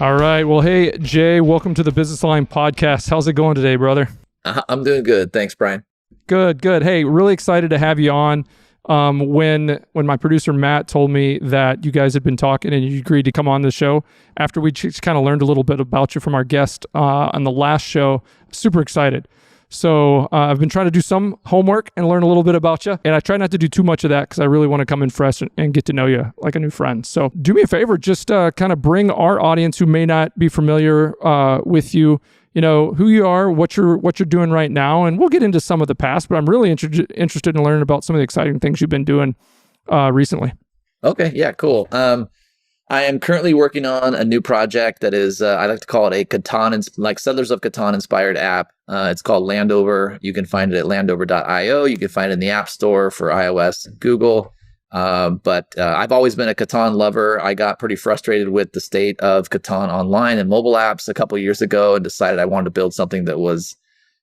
All right. Well, hey, Jay, welcome to the Business Line podcast. How's it going today, brother? I'm doing good. Thanks, Brian. Good. Hey, really excited to have you on. When my producer, Matt, told me that you guys had been talking and you agreed to come on the show after we just kind of learned a little bit about you from our guest on the last show, super excited. So I've been trying to do some homework and learn a little bit about you. And I try not to do too much of that because I really want to come in fresh and get to know you like a new friend. So do me a favor, just kind of bring our audience who may not be familiar with you, who you are, what you're doing right now. And we'll get into some of the past, but I'm really interested in learning about some of the exciting things you've been doing recently. Okay. Yeah, cool. I am currently working on a new project that is, I like to call it a Catan, like Settlers of Catan-inspired app. It's called Landover. You can find it at landover.io. You can find it in the App Store for iOS and Google. But I've always been a Catan lover. I got pretty frustrated with the state of Catan online and mobile apps a couple of years ago and decided I wanted to build something that was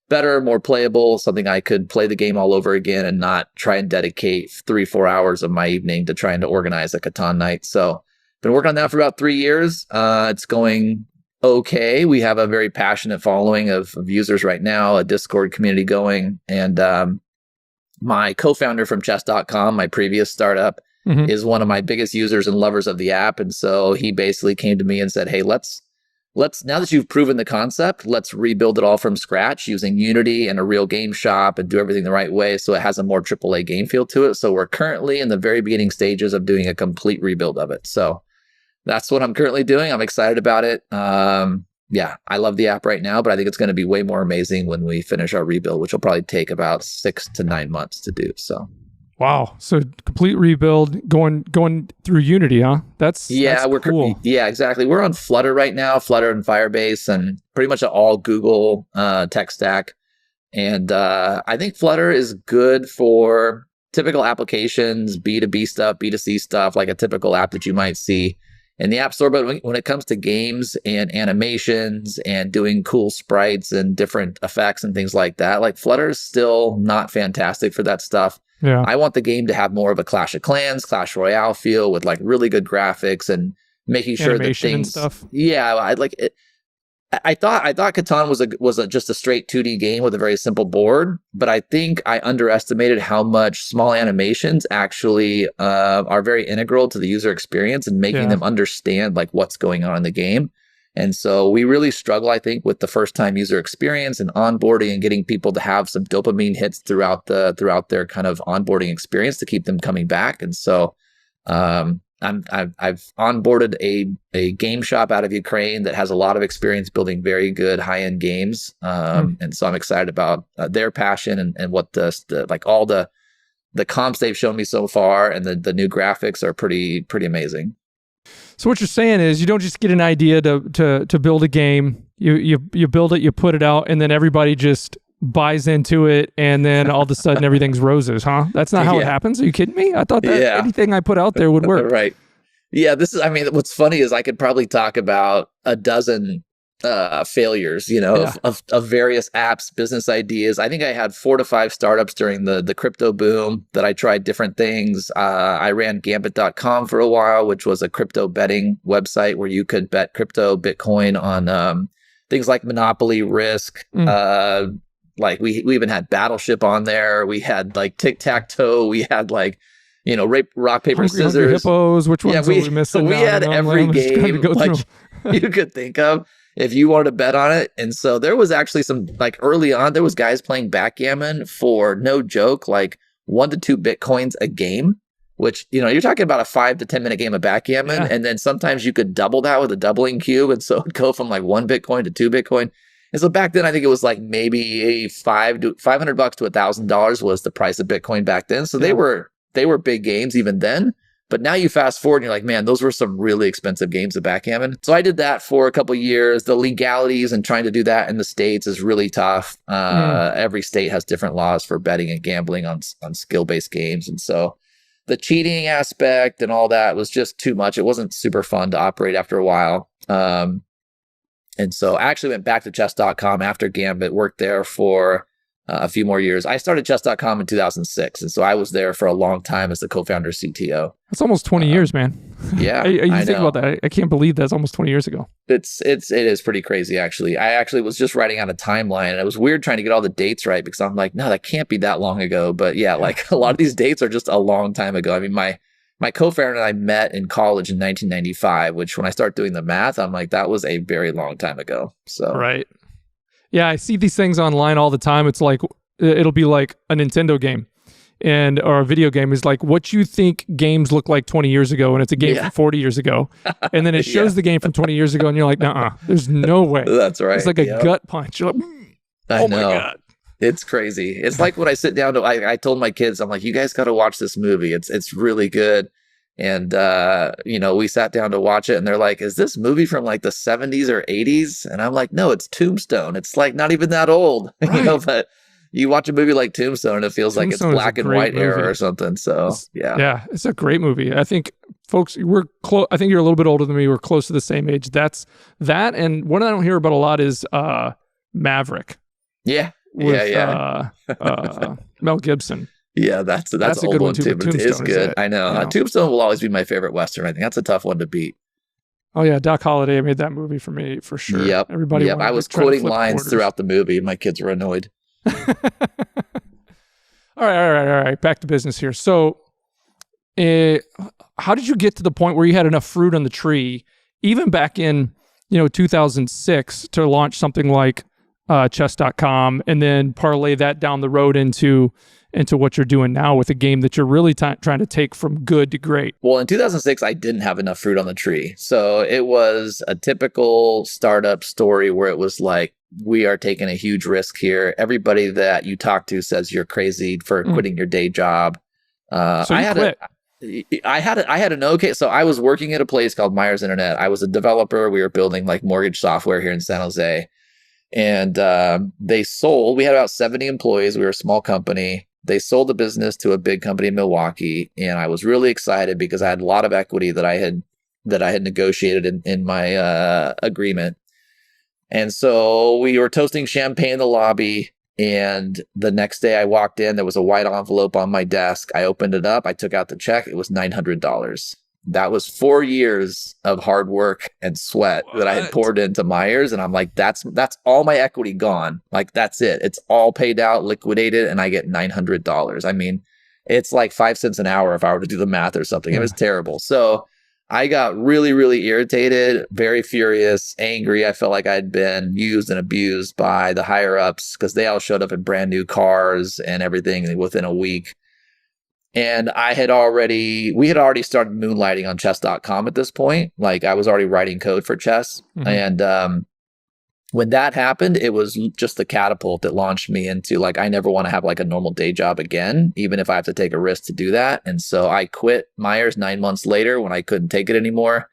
better, more playable, something I could play the game all over again and not try and dedicate 3-4 hours of my evening to trying to organize a Catan night. So been working on that for about 3 years. It's going okay. We have a very passionate following of users right now, a Discord community going. And my co-founder from chess.com, my previous startup, is one of my biggest users and lovers of the app. And so he basically came to me and said, hey, let's now that you've proven the concept, let's rebuild it all from scratch using Unity and a real game shop and do everything the right way so it has a more AAA game feel to it. So we're currently in the very beginning stages of doing a complete rebuild of it. So that's what I'm currently doing. I'm excited about it. Yeah, I love the app right now, but I think it's going to be way more amazing when we finish our rebuild, which will probably take about 6 to 9 months to do. So, wow! So complete rebuild going through Unity, huh? That's cool. Yeah, exactly. We're on Flutter right now, Flutter and Firebase, and pretty much all Google tech stack. And I think Flutter is good for typical applications, B2B stuff, B2C stuff, like a typical app that you might see in the App Store. But when it comes to games and animations and doing cool sprites and different effects and things like that, like Flutter is still not fantastic for that stuff. Yeah. I want the game to have more of a Clash of Clans, Clash Royale feel with like really good graphics and making sure that things, and stuff. Yeah, I like it. I thought Catan was just a straight 2D game with a very simple board, but I think I underestimated how much small animations actually are very integral to the user experience and making them understand like what's going on in the game. And so we really struggle, I think, with the first time user experience and onboarding and getting people to have some dopamine hits throughout their kind of onboarding experience to keep them coming back. And so I've onboarded a game shop out of Ukraine that has a lot of experience building very good high-end games. And so I'm excited about their passion and what all the comps they've shown me so far and the new graphics are pretty amazing. So what you're saying is you don't just get an idea to build a game, you build it, you put it out, and then everybody just buys into it, and then all of a sudden everything's roses, huh? That's not how it happens? Are you kidding me? I thought that anything I put out there would work. Right. Yeah, what's funny is I could probably talk about a dozen failures, of various apps, business ideas. I think I had 4 to 5 startups during the crypto boom that I tried different things. I ran Gambit.com for a while, which was a crypto betting website where you could bet crypto, Bitcoin on things like Monopoly, Risk, like we even had Battleship on there. We had like Tic-Tac-Toe. We had like, rock, paper, scissors. Hippos. Which ones we missing? We had every game like you could think of if you wanted to bet on it. And so there was actually some, like early on, there was guys playing backgammon for no joke, like 1 to 2 Bitcoins a game, which, you're talking about a 5 to 10 minute game of backgammon. Yeah. And then sometimes you could double that with a doubling cube. And so it'd go from like 1 Bitcoin to 2 Bitcoin. And so back then, I think it was like maybe $500 to $1,000 was the price of Bitcoin back then. So they were big games even then. But now you fast forward and you're like, man, those were some really expensive games of backgammon. So I did that for a couple of years. The legalities and trying to do that in the States is really tough. Every state has different laws for betting and gambling on skill-based games. And so the cheating aspect and all that was just too much. It wasn't super fun to operate after a while. And so I actually went back to chess.com after Gambit, worked there for a few more years. I started chess.com in 2006. And so I was there for a long time as the co-founder CTO. That's almost 20 years, man. Yeah, You I think know. about that. I can't believe that's almost 20 years ago. It is pretty crazy, actually. I actually was just writing out a timeline, and it was weird trying to get all the dates right because I'm like, no, that can't be that long ago. But yeah, like a lot of these dates are just a long time ago. I mean, my co-founder and I met in college in 1995, which when I start doing the math, I'm like, that was a very long time ago. So Right. Yeah, I see these things online all the time. It's like, it'll be like a Nintendo game or a video game is like what you think games look like 20 years ago, and it's a game from 40 years ago. And then it shows the game from 20 years ago, and you're like, nuh-uh, there's no way. That's right. It's like a gut punch. You're like, I oh know. my God. It's crazy. It's like when I sit down I told my kids, I'm like, you guys got to watch this movie. It's really good. And, we sat down to watch it, and they're like, is this movie from like the 70s or 80s? And I'm like, no, it's Tombstone. It's like not even that old, Right. but you watch a movie like Tombstone and it feels like it's black and white era or something. So yeah, it's a great movie. I think folks, we're close. I think you're a little bit older than me. We're close to the same age. That's that. And one I don't hear about a lot is Maverick. Yeah. With, Mel Gibson. Yeah, that's a good one too, but it is good. I know. Tombstone will always be my favorite Western. I think that's a tough one to beat. Oh yeah, Doc Holliday made that movie for me for sure. Yep. Everybody. I was quoting lines throughout the movie, and my kids were annoyed. All right. Back to business here. So, how did you get to the point where you had enough fruit on the tree, even back in 2006, to launch something like chess.com, and then parlay that down the road into what you're doing now with a game that you're really trying to take from good to great? Well, in 2006, I didn't have enough fruit on the tree. So it was a typical startup story where it was like, we are taking a huge risk here. Everybody that you talk to says you're crazy for quitting your day job. So you quit. I had an okay. So I was working at a place called Myers Internet. I was a developer. We were building like mortgage software here in San Jose. And they sold. We had about 70 employees. We were a small company. They sold the business to a big company in Milwaukee, and I was really excited because I had a lot of equity that I had negotiated in my agreement. And so we were toasting champagne in the lobby, and the next day I walked in. There was a white envelope on my desk. I opened it up. I took out the check. It was $900. That was 4 years of hard work and sweat that I had poured into Myers. And I'm like, that's all my equity gone. Like, that's it. It's all paid out, liquidated, and I get $900. I mean, it's like 5 cents an hour if I were to do the math or something. It was terrible. So I got really, really irritated, very furious, angry. I felt like I'd been used and abused by the higher ups because they all showed up in brand new cars and everything within a week. And we had already started moonlighting on chess.com at this point. Like, I was already writing code for chess. Mm-hmm. And when that happened, it was just the catapult that launched me into like, I never want to have like a normal day job again, even if I have to take a risk to do that. And so I quit Myers 9 months later when I couldn't take it anymore.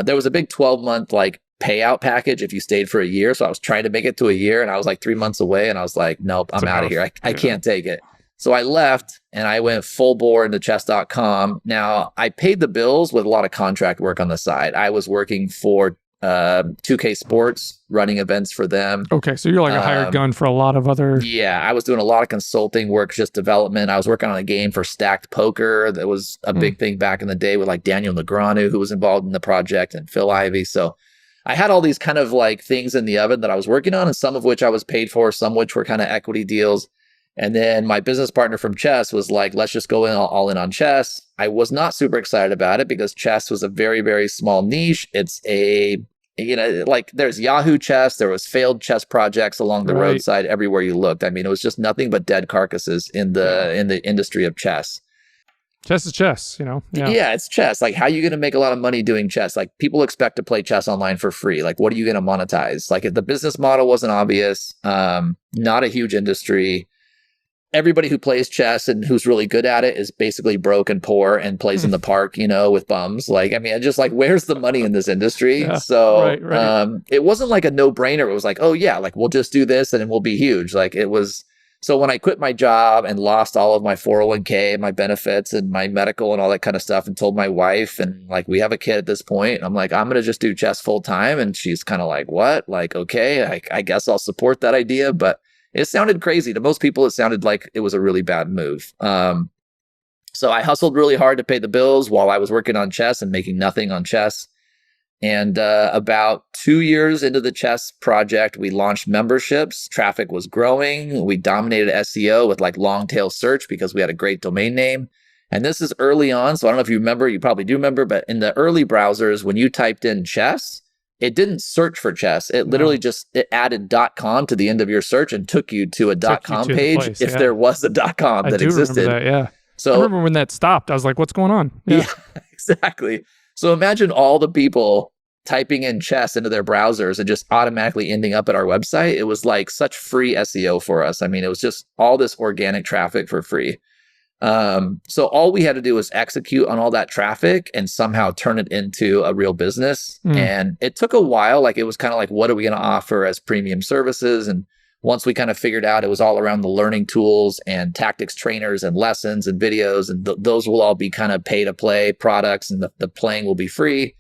There was a big 12-month like payout package if you stayed for a year. So I was trying to make it to a year, and I was like 3 months away, and I was like, nope, I'm out of here. I can't take it. So I left and I went full bore into chess.com. Now, I paid the bills with a lot of contract work on the side. I was working for 2K Sports, running events for them. Okay, so you're like a hired gun for a lot of other... Yeah, I was doing a lot of consulting work, just development. I was working on a game for Stacked Poker. That was a big thing back in the day with like Daniel Negreanu, who was involved in the project, and Phil Ivey. So I had all these kind of like things in the oven that I was working on, and some of which I was paid for, some which were kind of equity deals. And then my business partner from chess was like, let's just go all in on chess. I was not super excited about it because chess was a very, very small niche. It's like there's Yahoo chess. There was failed chess projects along the roadside everywhere you looked. I mean, it was just nothing but dead carcasses in the industry of chess. Chess is chess, Yeah, it's chess. Like, how are you going to make a lot of money doing chess? Like, people expect to play chess online for free. Like, what are you going to monetize? Like, if the business model wasn't obvious, not a huge industry. Everybody who plays chess and who's really good at it is basically broke and poor and plays in the park, with bums. Like, I mean, just like, where's the money in this industry? Yeah, so it wasn't like a no-brainer. It was like, oh yeah, like we'll just do this and we'll be huge. Like, it was. So when I quit my job and lost all of my 401k, my benefits and my medical and all that kind of stuff, and told my wife, and like, we have a kid at this point, I'm like, I'm going to just do chess full time. And she's kind of like, what? Like, okay, I guess I'll support that idea. But it sounded crazy. To most people, it sounded like it was a really bad move. So I hustled really hard to pay the bills while I was working on chess and making nothing on chess. And about 2 years into the chess project, we launched memberships. Traffic was growing. We dominated SEO with like long tail search because we had a great domain name. And this is early on. So I don't know if you remember, you probably do remember, but in the early browsers, when you typed in chess, it didn't search for chess. It literally it added .com to the end of your search and took you to a .com page if there was a .com that existed. Remember that, yeah. So I remember when that stopped. I was like, what's going on? Yeah, exactly. So imagine all the people typing in chess into their browsers and just automatically ending up at our website. It was like such free SEO for us. I mean, it was just all this organic traffic for free. So all we had to do was execute on all that traffic and somehow turn it into a real business. And it took a while. Like, it was kind of like, what are we going to offer as premium services? And once we kind of figured out, it was all around the learning tools and tactics trainers and lessons and videos. And those will all be kind of pay to play products, and the playing will be free.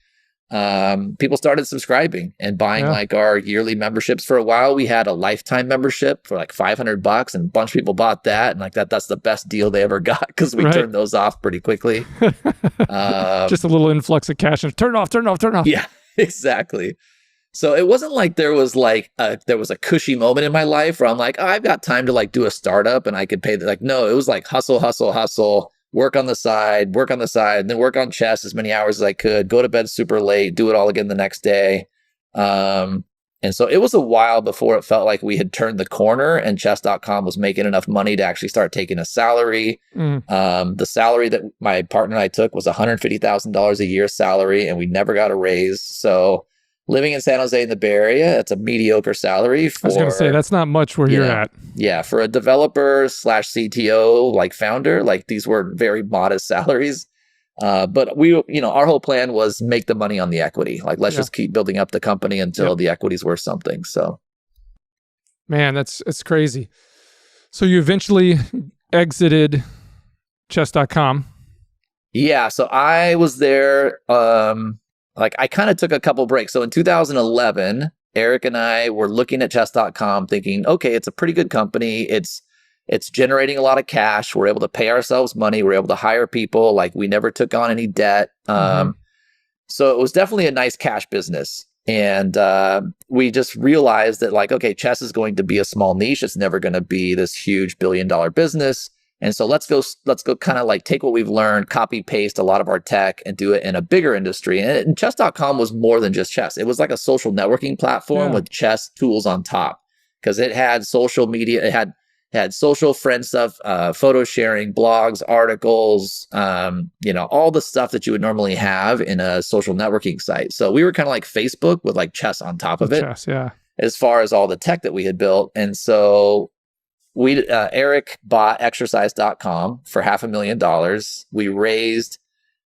People started subscribing and buying like our yearly memberships. For a while, we had a lifetime membership for like $500, and a bunch of people bought that. And like that's the best deal they ever got, because we turned those off pretty quickly. Just a little influx of cash and turn off. Yeah, exactly. So it wasn't like there was a cushy moment in my life where I'm like, oh, I've got time to like do a startup and I could pay no, it was like hustle, work on the side, and then work on chess as many hours as I could, go to bed super late, do it all again the next day. And so it was a while before it felt like we had turned the corner and chess.com was making enough money to actually start taking a salary. The salary that my partner and I took was $150,000 a year salary, and we never got a raise. So living in San Jose in the Bay Area, it's a mediocre salary. I was going to say, that's not much where you're at. Yeah, for a developer / CTO, like founder, like these were very modest salaries. But we, our whole plan was make the money on the equity. Like, let's just keep building up the company until the equity's worth something. So, man, it's crazy. So you eventually exited chess.com. Yeah, so I was there. I kind of took a couple breaks. So in 2011, Eric and I were looking at chess.com thinking, okay, it's a pretty good company. It's generating a lot of cash. We're able to pay ourselves money. We're able to hire people. Like, we never took on any debt. So it was definitely a nice cash business. And we just realized that, like, okay, chess is going to be a small niche. It's never going to be this huge $1 billion business. And so let's go kind of like take what we've learned, copy paste a lot of our tech, and do it in a bigger industry. And chess.com was more than just chess. It was like a social networking platform with chess tools on top, because it had social media. It had social friend stuff, photo sharing, blogs, articles, all the stuff that you would normally have in a social networking site. So we were kind of like Facebook with like chess on top of it, as far as all the tech that we had built. And so Eric bought exercise.com for $500,000. We raised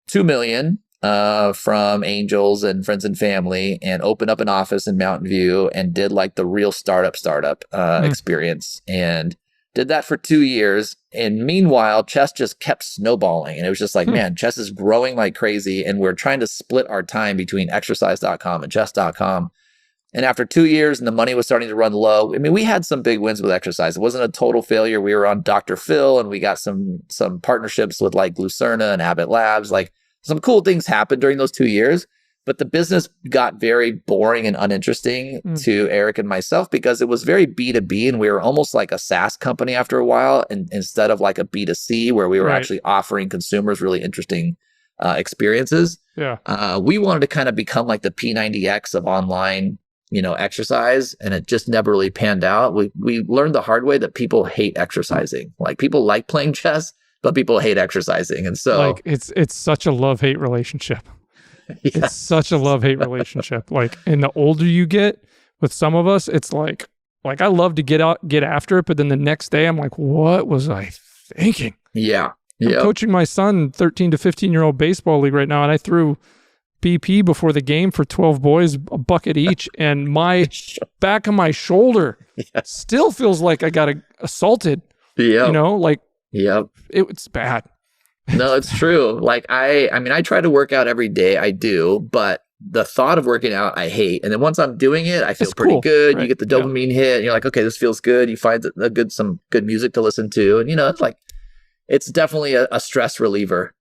$2 million from angels and friends and family, and opened up an office in Mountain View and did like the real startup experience, and did that for 2 years. And meanwhile, chess just kept snowballing, and it was just like, man, chess is growing like crazy, and we're trying to split our time between exercise.com and chess.com. And after 2 years and the money was starting to run low, I mean, we had some big wins with exercise. It wasn't a total failure. We were on Dr. Phil, and we got some partnerships with like Lucerna and Abbott Labs. Like, some cool things happened during those 2 years, but the business got very boring and uninteresting to Eric and myself, because it was very B2B, and we were almost like a SaaS company after a while, and instead of like a B2C where we were actually offering consumers really interesting experiences. We wanted to kind of become like the P90X of online exercise, and it just never really panned out. We learned the hard way that people hate exercising. Like, people like playing chess, but people hate exercising. And so like, it's such a love-hate relationship. It's such a love-hate relationship. Like, and the older you get, with some of us, it's like I love to get after it, but then the next day I'm like, what was I thinking? I'm coaching my son, 13 to 15-year-old baseball league right now, and I threw BP before the game for 12 boys, a bucket each, and my back of my shoulder still feels like I got assaulted. It's bad. No, it's true. Like, I try to work out every day. I do, but the thought of working out, I hate. And then once I'm doing it, I feel pretty good. Right. You get the dopamine hit, and you're like, okay, this feels good. You find some good music to listen to, and it's like, it's definitely a stress reliever.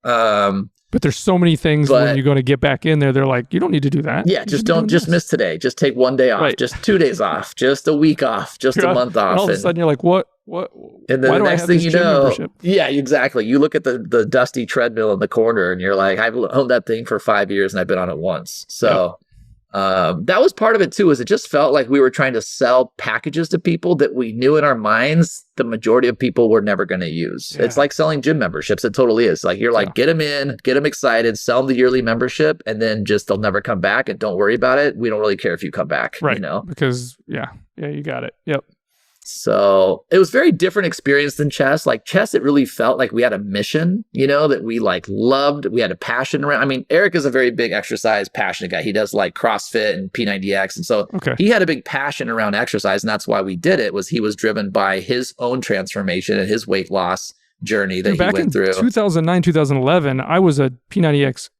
But there's so many things when you're going to get back in there. They're like, you don't need to do that. Yeah, just don't miss today. Just take one day off. Right. Just 2 days off. Just a week off. Just a month off. And all of a sudden you're like, what? And then the next thing you know, membership? Yeah, exactly. You look at the dusty treadmill in the corner and you're like, I've owned that thing for 5 years and I've been on it once. So that was part of it too, is it just felt like we were trying to sell packages to people that we knew in our minds the majority of people were never going to use. Yeah. It's like selling gym memberships. It totally is. Like you're like, get them in, get them excited, sell them the yearly membership, and then just they'll never come back, and don't worry about it. We don't really care if you come back. Right. You know? Because you got it. Yep. So it was very different experience than chess. Like chess, it really felt like we had a mission, you know, that we like loved. We had a passion around. I mean, Eric is a very big exercise passionate guy. He does like CrossFit and P90X. And so he had a big passion around exercise. And that's why we did it, was he was driven by his own transformation and his weight loss journey that he went through. Back in 2009, 2011, I was a P90X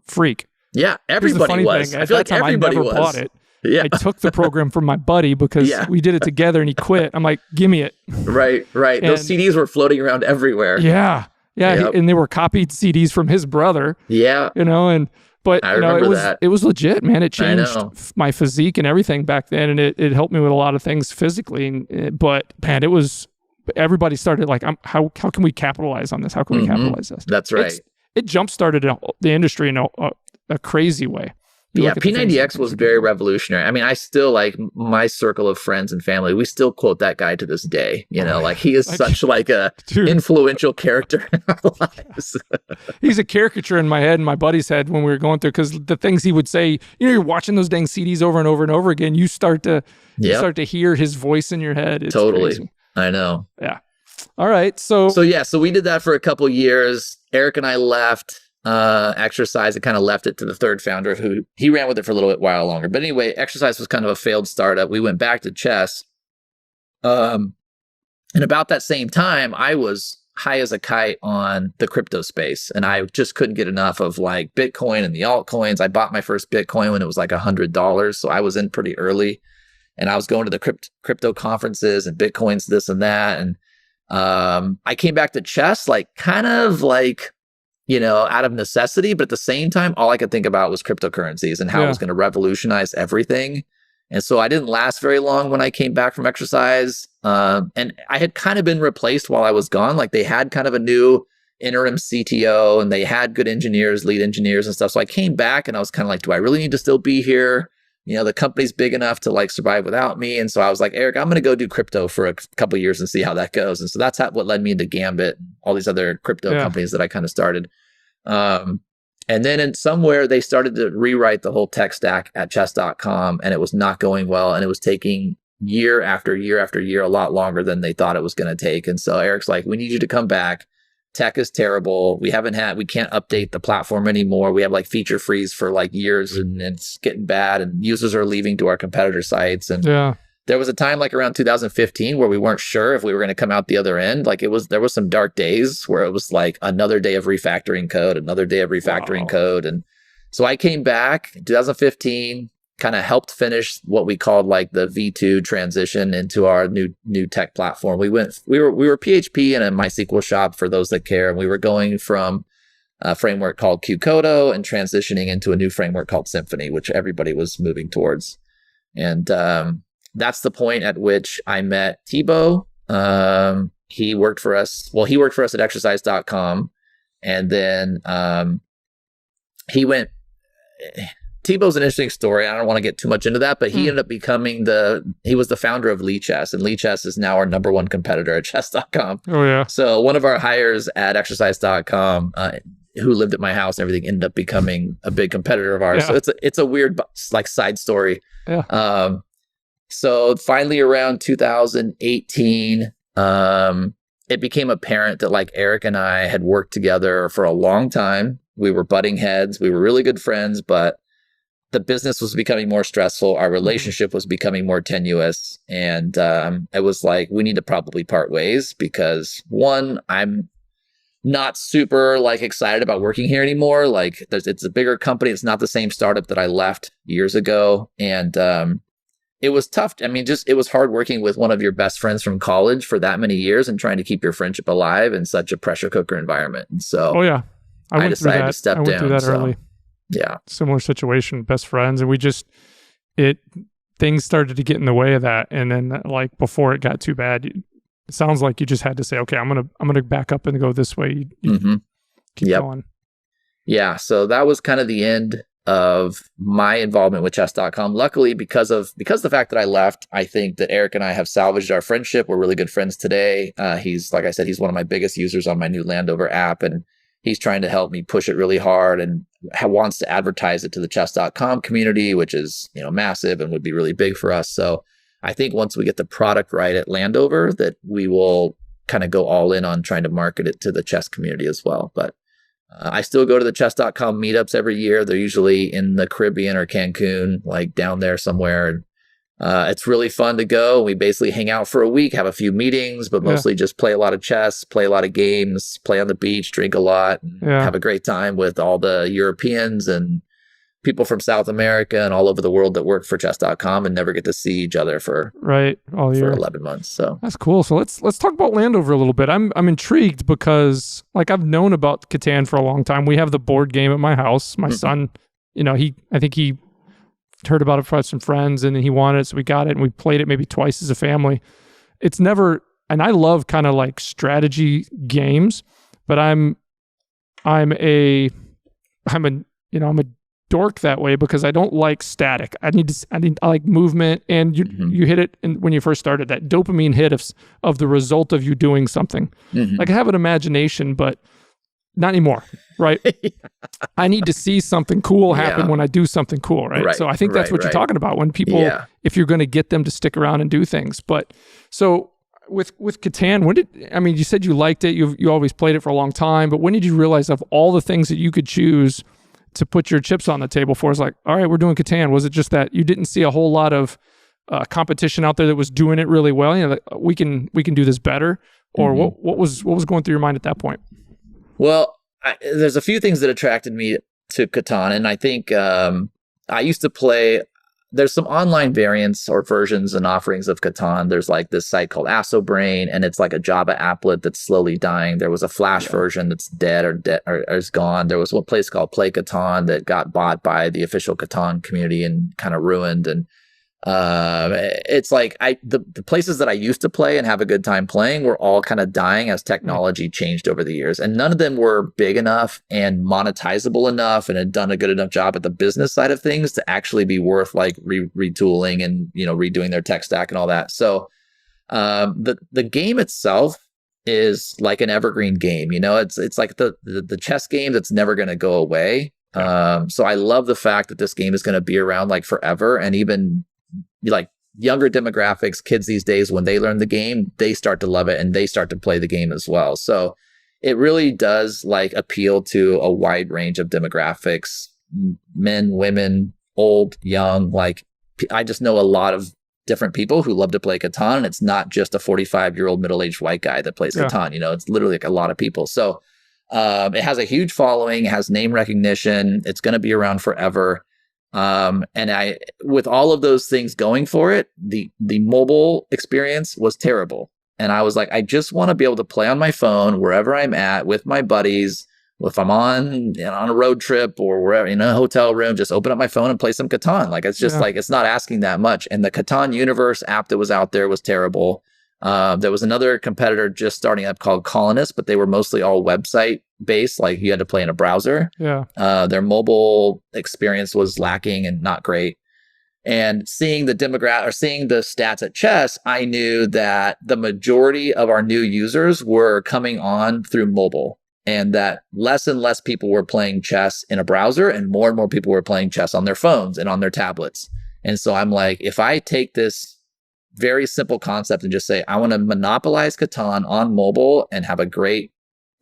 freak. Yeah, everybody was. I feel like everybody was. I never bought it. Yeah. I took the program from my buddy because we did it together and he quit. I'm like, give me it. Right. And those CDs were floating around everywhere. Yeah. Yep. And they were copied CDs from his brother. Yeah. You know, but I remember it was legit, man. It changed my physique and everything back then. And it helped me with a lot of things physically. But man, everybody started like, how can we capitalize on this? How can we capitalize this? That's right. It jump-started the industry in a crazy way. Yeah, P90X was very revolutionary. I mean, I still like my circle of friends and family. We still quote that guy to this day. You know, like he is such like a influential character in our lives. He's a caricature in my head and my buddy's head when we were going through, because the things he would say, you know, you're watching those dang CDs over and over and over again. You start to hear his voice in your head. It's totally crazy. I know. Yeah. All right. So we did that for a couple years. Eric and I left. Exercise and kind of left it to the third founder, who he ran with it for a little bit while longer. But anyway, exercise was kind of a failed startup. We went back to chess. And about that same time, I was high as a kite on the crypto space. And I just couldn't get enough of like Bitcoin and the altcoins. I bought my first Bitcoin when it was like $100. So I was in pretty early, and I was going to the crypto conferences and Bitcoins, this and that. And I came back to chess, like kind of like, you know, out of necessity, but at the same time, all I could think about was cryptocurrencies and how it was going to revolutionize everything. And so I didn't last very long when I came back from exercise. And I had kind of been replaced while I was gone. Like they had kind of a new interim CTO and they had good engineers, lead engineers and stuff. So I came back and I was kind of like, do I really need to still be here? You know, the company's big enough to like survive without me. And so I was like, Eric, I'm going to go do crypto for a couple of years and see how that goes. And so that's what led me into Gambit, all these other crypto companies that I kind of started. And then in somewhere they started to rewrite the whole tech stack at chess.com, and it was not going well. And it was taking year after year after year, a lot longer than they thought it was going to take. And so Eric's like, we need you to come back. Tech is terrible. We can't update the platform anymore. We have like feature freeze for like years, and it's getting bad, and users are leaving to our competitor sites. And there was a time like around 2015 where we weren't sure if we were going to come out the other end. Like there was some dark days where it was like another day of refactoring code, another day of refactoring code. And so I came back in 2015, kind of helped finish what we called like the V2 transition into our new tech platform. We were PHP in a MySQL shop for those that care. And we were going from a framework called Qkodo and transitioning into a new framework called Symfony, which everybody was moving towards. And that's the point at which I met Thibaut. He worked for us. Well, he worked for us at exercise.com. And then Thibaut's an interesting story. I don't want to get too much into that, but he ended up becoming he was the founder of Lee Chess, and Lee Chess is now our number one competitor at chess.com. Oh yeah. So one of our hires at exercise.com, who lived at my house and everything, ended up becoming a big competitor of ours. So it's a weird like side story. Yeah. So finally around 2018, it became apparent that like Eric and I had worked together for a long time. We were butting heads. We were really good friends, but the business was becoming more stressful. Our relationship was becoming more tenuous. And it was like, we need to probably part ways, because one, I'm not super like excited about working here anymore. Like it's a bigger company. It's not the same startup that I left years ago. And it was tough. I mean, it was hard working with one of your best friends from college for that many years and trying to keep your friendship alive in such a pressure cooker environment. And so, Oh yeah, I decided to step down. I went through that early. Yeah, similar situation, best friends, and things started to get in the way of that. And then, like, before it got too bad, it sounds like you just had to say, okay, I'm gonna back up and go this way. You keep going. Yeah, so that was kind of the end of my involvement with chess.com. Luckily, because the fact that I left, I think that Eric and I have salvaged our friendship. We're really good friends today. He's, like I said, he's one of my biggest users on my new Landover app, and he's trying to help me push it really hard and wants to advertise it to the chess.com community, which is, massive and would be really big for us. So I think once we get the product right at Landover, that we will kind of go all in on trying to market it to the chess community as well. But I still go to the chess.com meetups every year. They're usually in the Caribbean or Cancun, like down there somewhere. It's really fun to go. We basically hang out for a week, have a few meetings, but mostly just play a lot of chess, play a lot of games, play on the beach, drink a lot, and have a great time with all the Europeans and people from South America and all over the world that work for chess.com and never get to see each other for all year, 11 months. So that's cool. So let's talk about Landover a little bit. I'm intrigued because, like, I've known about Catan for a long time. We have the board game at my house. My son, I think he heard about it from some friends and he wanted it, so we got it and we played it maybe twice as a family. It's never, and I love kind of like strategy games, but I'm a dork that way because I don't like static. I like movement, and you hit it when you first started, that dopamine hit of the result of you doing something. Like, I have an imagination, but not anymore, right? I need to see something cool happen when I do something cool, right? So I think that's what you're talking about when people, if you're going to get them to stick around and do things. But so with Catan, you said you liked it, you always played it for a long time, but when did you realize, of all the things that you could choose to put your chips on the table for, is like, all right, we're doing Catan? Was it just that you didn't see a whole lot of competition out there that was doing it really well? Like, we can do this better, or what was going through your mind at that point? Well, there's a few things that attracted me to Catan, and I think I used to play. There's some online variants or versions and offerings of Catan. There's like this site called AssoBrain, and it's like a Java applet that's slowly dying. There was a Flash version that's dead or is gone. There was one place called Play Catan that got bought by the official Catan community and kind of ruined. And it's like the places that I used to play and have a good time playing were all kind of dying as technology changed over the years, and none of them were big enough and monetizable enough and had done a good enough job at the business side of things to actually be worth like retooling and redoing their tech stack and all that. So the game itself is like an evergreen game. It's like the chess game that's never going to go away. So I love the fact that this game is going to be around like forever, and even like younger demographics, kids these days, when they learn the game, they start to love it and they start to play the game as well. So it really does like appeal to a wide range of demographics, men, women, old, young. Like, I just know a lot of different people who love to play Catan, and it's not just a 45-year-old middle-aged white guy that plays Catan. It's literally like a lot of people. So it has a huge following, it has name recognition, it's going to be around forever. And with all of those things going for it, the mobile experience was terrible. And I was like, I just want to be able to play on my phone wherever I'm at with my buddies. If I'm on a road trip or wherever, in a hotel room, just open up my phone and play some Catan. Like, it's just like, it's not asking that much. And the Catan Universe app that was out there was terrible. There was another competitor just starting up called Colonist, but they were mostly all website based. Like, you had to play in a browser. Their mobile experience was lacking and not great. And seeing the stats at chess, I knew that the majority of our new users were coming on through mobile, and that less and less people were playing chess in a browser, and more people were playing chess on their phones and on their tablets. And so I'm like, if I take this very simple concept and just say, I want to monopolize Catan on mobile and have a great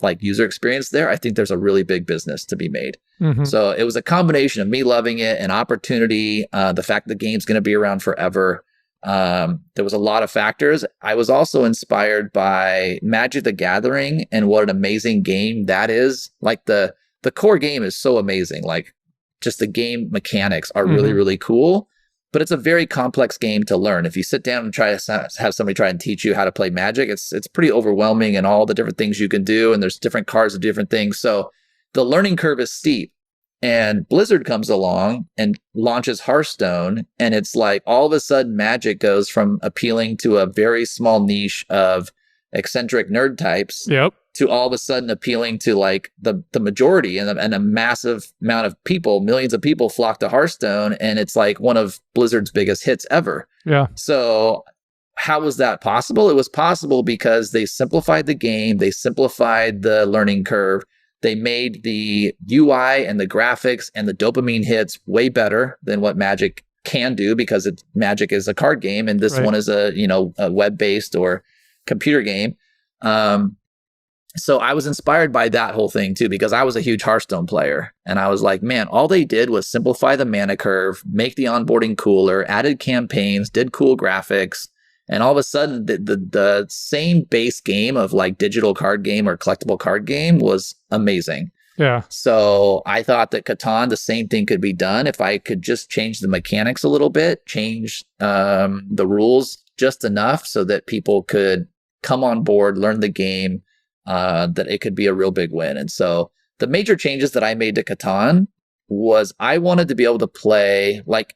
like user experience there, I think there's a really big business to be made. So it was a combination of me loving it, an opportunity, the fact the game's going to be around forever. There was a lot of factors. I was also inspired by Magic the Gathering and what an amazing game that is. Like, the core game is so amazing. Like, just the game mechanics are really, really cool. but it's a very complex game to learn. If you sit down and try to have somebody try and teach you how to play Magic, it's pretty overwhelming and all the different things you can do. And there's different cards of different things. So the learning curve is steep. And Blizzard comes along and launches Hearthstone. And it's like all of a sudden Magic goes from appealing to a very small niche of eccentric nerd types to all of a sudden appealing to like the majority and a massive amount of people, millions of people flock to Hearthstone. And it's like one of Blizzard's biggest hits ever. Yeah. So how was that possible? It was possible because they simplified the game. They simplified the learning curve. They made the UI and the graphics and the dopamine hits way better than what Magic can do because Magic is a card game and this one is a web-based or computer game. So I was inspired by that whole thing too, because I was a huge Hearthstone player and I was like, man, all they did was simplify the mana curve, make the onboarding cooler, added campaigns, did cool graphics. And all of a sudden, the same base game of like digital card game or collectible card game was amazing. Yeah. So I thought that Catan, the same thing could be done if I could just change the mechanics a little bit, change the rules just enough so that people could come on board, learn the game, that it could be a real big win. And so the major changes that I made to Catan was I wanted to be able to play like,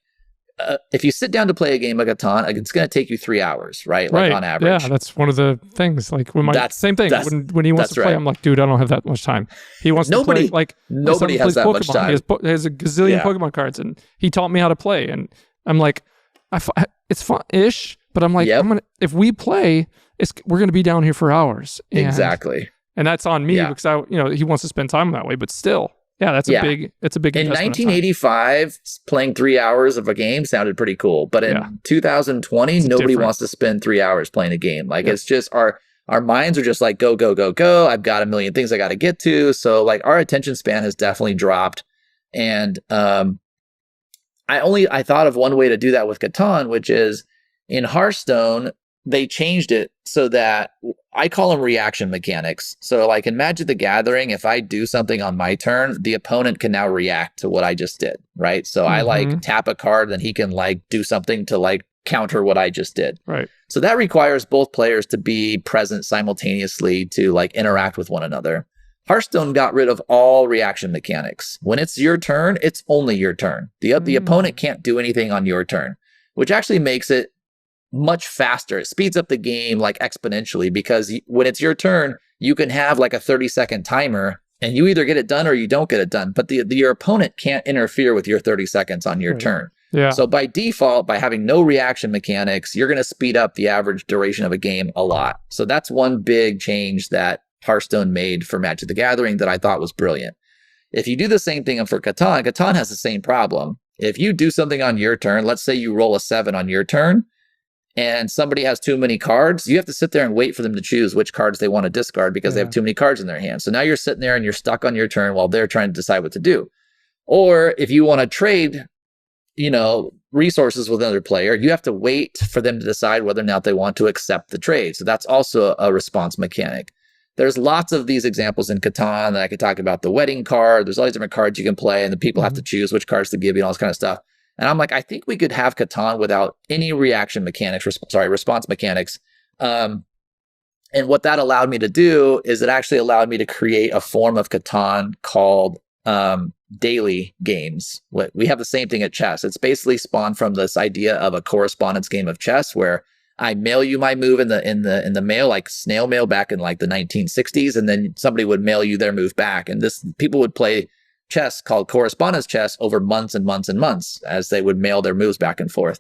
if you sit down to play a game of Catan, it's going to take you 3 hours, right? Like on average. Yeah, that's one of the things. Like same thing. When he wants to play, I'm like, dude, I don't have that much time. He wants to play like nobody has that Pokemon. much time. He has a gazillion Pokemon cards, and he taught me how to play. And I'm like, it's fun-ish, but I'm like, if we play, we're gonna be down here for hours. Exactly. And that's on me because he wants to spend time that way, but still. Yeah, it's a big in 1985, playing 3 hours of a game sounded pretty cool. But in 2020, nobody wants to spend 3 hours playing a game. Like it's just our minds are just like, go, go, go, go. I've got a million things I got to get to. So like our attention span has definitely dropped. And I thought of one way to do that with Catan, which is in Hearthstone, they changed it so that I call them reaction mechanics. So like in Magic the Gathering, if I do something on my turn, the opponent can now react to what I just did, right? So I like tap a card, then he can like do something to like counter what I just did. Right. So that requires both players to be present simultaneously to like interact with one another. Hearthstone got rid of all reaction mechanics. When it's your turn, it's only your turn. The opponent can't do anything on your turn, which actually makes it much faster. It speeds up the game like exponentially because when it's your turn, you can have like a 30-second timer and you either get it done or you don't get it done. But your opponent can't interfere with your 30 seconds on your turn. Yeah. So by default, by having no reaction mechanics, you're going to speed up the average duration of a game a lot. So that's one big change that Hearthstone made for Magic the Gathering that I thought was brilliant. If you do the same thing for Catan, Catan has the same problem. If you do something on your turn, let's say you roll a 7 on your turn, and somebody has too many cards, you have to sit there and wait for them to choose which cards they want to discard because they have too many cards in their hand. So now you're sitting there and you're stuck on your turn while they're trying to decide what to do. Or if you want to trade, resources with another player, you have to wait for them to decide whether or not they want to accept the trade. So that's also a response mechanic. There's lots of these examples in Catan that I could talk about. The wedding card, there's all these different cards you can play and the people have to choose which cards to give you and all this kind of stuff. And I'm like, I think we could have Catan without any reaction mechanics, response mechanics. And what that allowed me to do is it actually allowed me to create a form of Catan called daily games. We have the same thing at chess. It's basically spawned from this idea of a correspondence game of chess where I mail you my move in the mail, like snail mail back in like the 1960s, and then somebody would mail you their move back. And people would play chess called correspondence chess over months and months and months as they would mail their moves back and forth.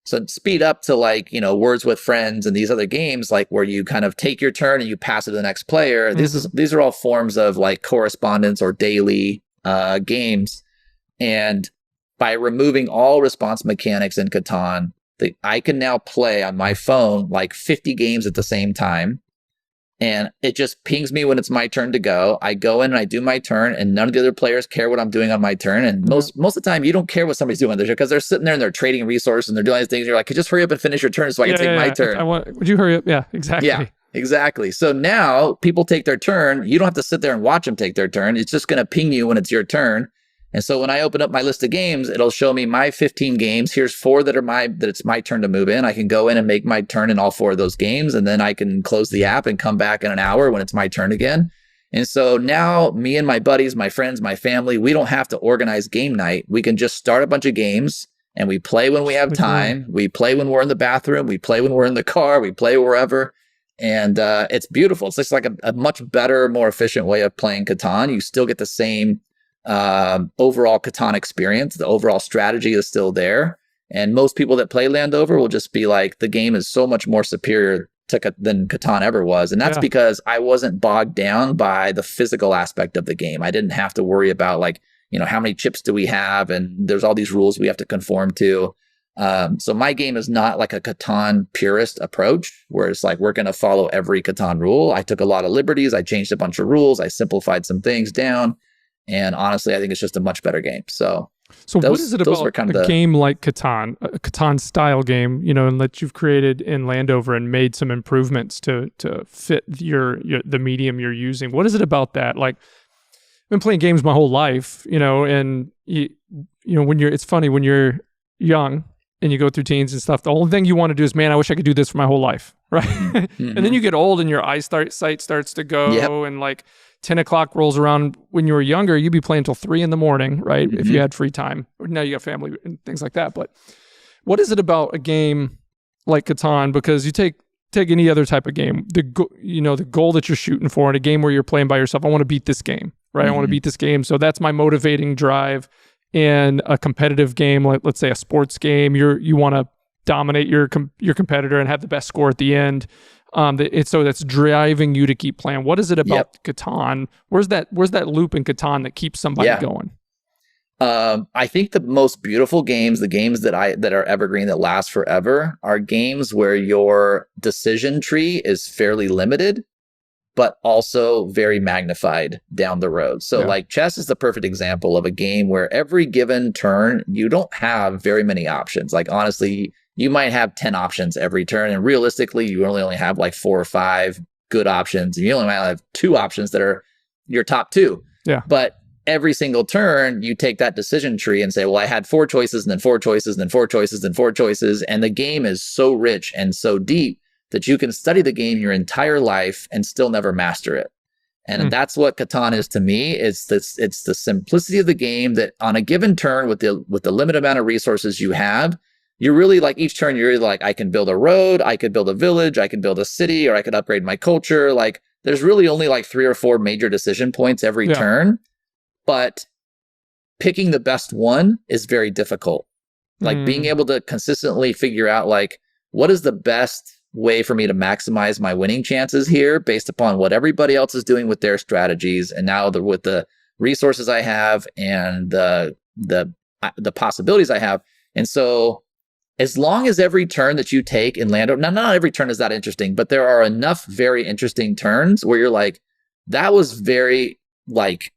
So speed up to like, Words with Friends and these other games, like where you kind of take your turn and you pass it to the next player. These are all forms of like correspondence or daily games. And by removing all response mechanics in Catan, I can now play on my phone like 50 games at the same time. And it just pings me when it's my turn to go. I go in and I do my turn, and none of the other players care what I'm doing on my turn. And most of the time, you don't care what somebody's doing because they're sitting there and they're trading resources and they're doing these things. You're like, just hurry up and finish your turn so I can take my turn. Would you hurry up? Yeah, exactly. Yeah, exactly. So now people take their turn. You don't have to sit there and watch them take their turn. It's just going to ping you when it's your turn. And so when I open up my list of games, it'll show me my 15 games. Here's 4 that it's my turn to move in. I can go in and make my turn in all 4 of those games. And then I can close the app and come back in an hour when it's my turn again. And so now me and my buddies, my friends, my family, we don't have to organize game night. We can just start a bunch of games and we play when we have time. We play when we're in the bathroom. We play when we're in the car. We play wherever. And it's beautiful. It's just like a much better, more efficient way of playing Catan. You still get the same overall Catan experience. The overall strategy is still there. And most people that play Landover will just be like, the game is so much more superior than Catan ever was. And that's because I wasn't bogged down by the physical aspect of the game. I didn't have to worry about like, how many chips do we have? And there's all these rules we have to conform to. So my game is not like a Catan purist approach, where it's like, we're going to follow every Catan rule. I took a lot of liberties. I changed a bunch of rules. I simplified some things down. And honestly, I think it's just a much better game. So what is it about a game like Catan, a Catan style game, and that you've created in Landover and made some improvements to fit the medium you're using? What is it about that? Like, I've been playing games my whole life, and it's funny when you're young and you go through teens and stuff, the only thing you want to do is, man, I wish I could do this for my whole life, right? Mm-hmm. And then you get old and your sight starts to go, and like 10 o'clock rolls around. When you were younger, you'd be playing until 3 a.m, right? Mm-hmm. If you had free time. Now you got family and things like that. But what is it about a game like Catan? Because you take any other type of game, the goal that you're shooting for in a game where you're playing by yourself, I want to beat this game, right? Mm-hmm. I want to beat this game. So that's my motivating drive. In a competitive game, like let's say a sports game, you want to dominate your competitor and have the best score at the end. So that's driving you to keep playing. What is it about Catan? Where's that loop in Catan that keeps somebody going? I think the most beautiful games, the games that are evergreen, that last forever, are games where your decision tree is fairly limited, but also very magnified down the road. So like chess is the perfect example of a game where every given turn, you don't have very many options. Like honestly, you might have 10 options every turn, and realistically, you only have like 4 or 5 good options. And you only might have 2 options that are your top 2. Yeah. But every single turn, you take that decision tree and say, well, I had 4 choices and then 4 choices and then 4 choices and 4 choices. And the game is so rich and so deep that you can study the game your entire life and still never master it. And that's what Catan is to me. It's the simplicity of the game, that on a given turn with the limited amount of resources you have, you're really like, each turn you're like, I can build a road, I could build a village, I could build a city, or I could upgrade my culture. Like there's really only like 3 or 4 major decision points every turn, but picking the best one is very difficult. Like being able to consistently figure out like, what is the best way for me to maximize my winning chances here based upon what everybody else is doing with their strategies, and now with the resources I have and the possibilities I have. And so as long as every turn that you take in Landover, now not every turn is that interesting, but there are enough very interesting turns where you're like, that was very like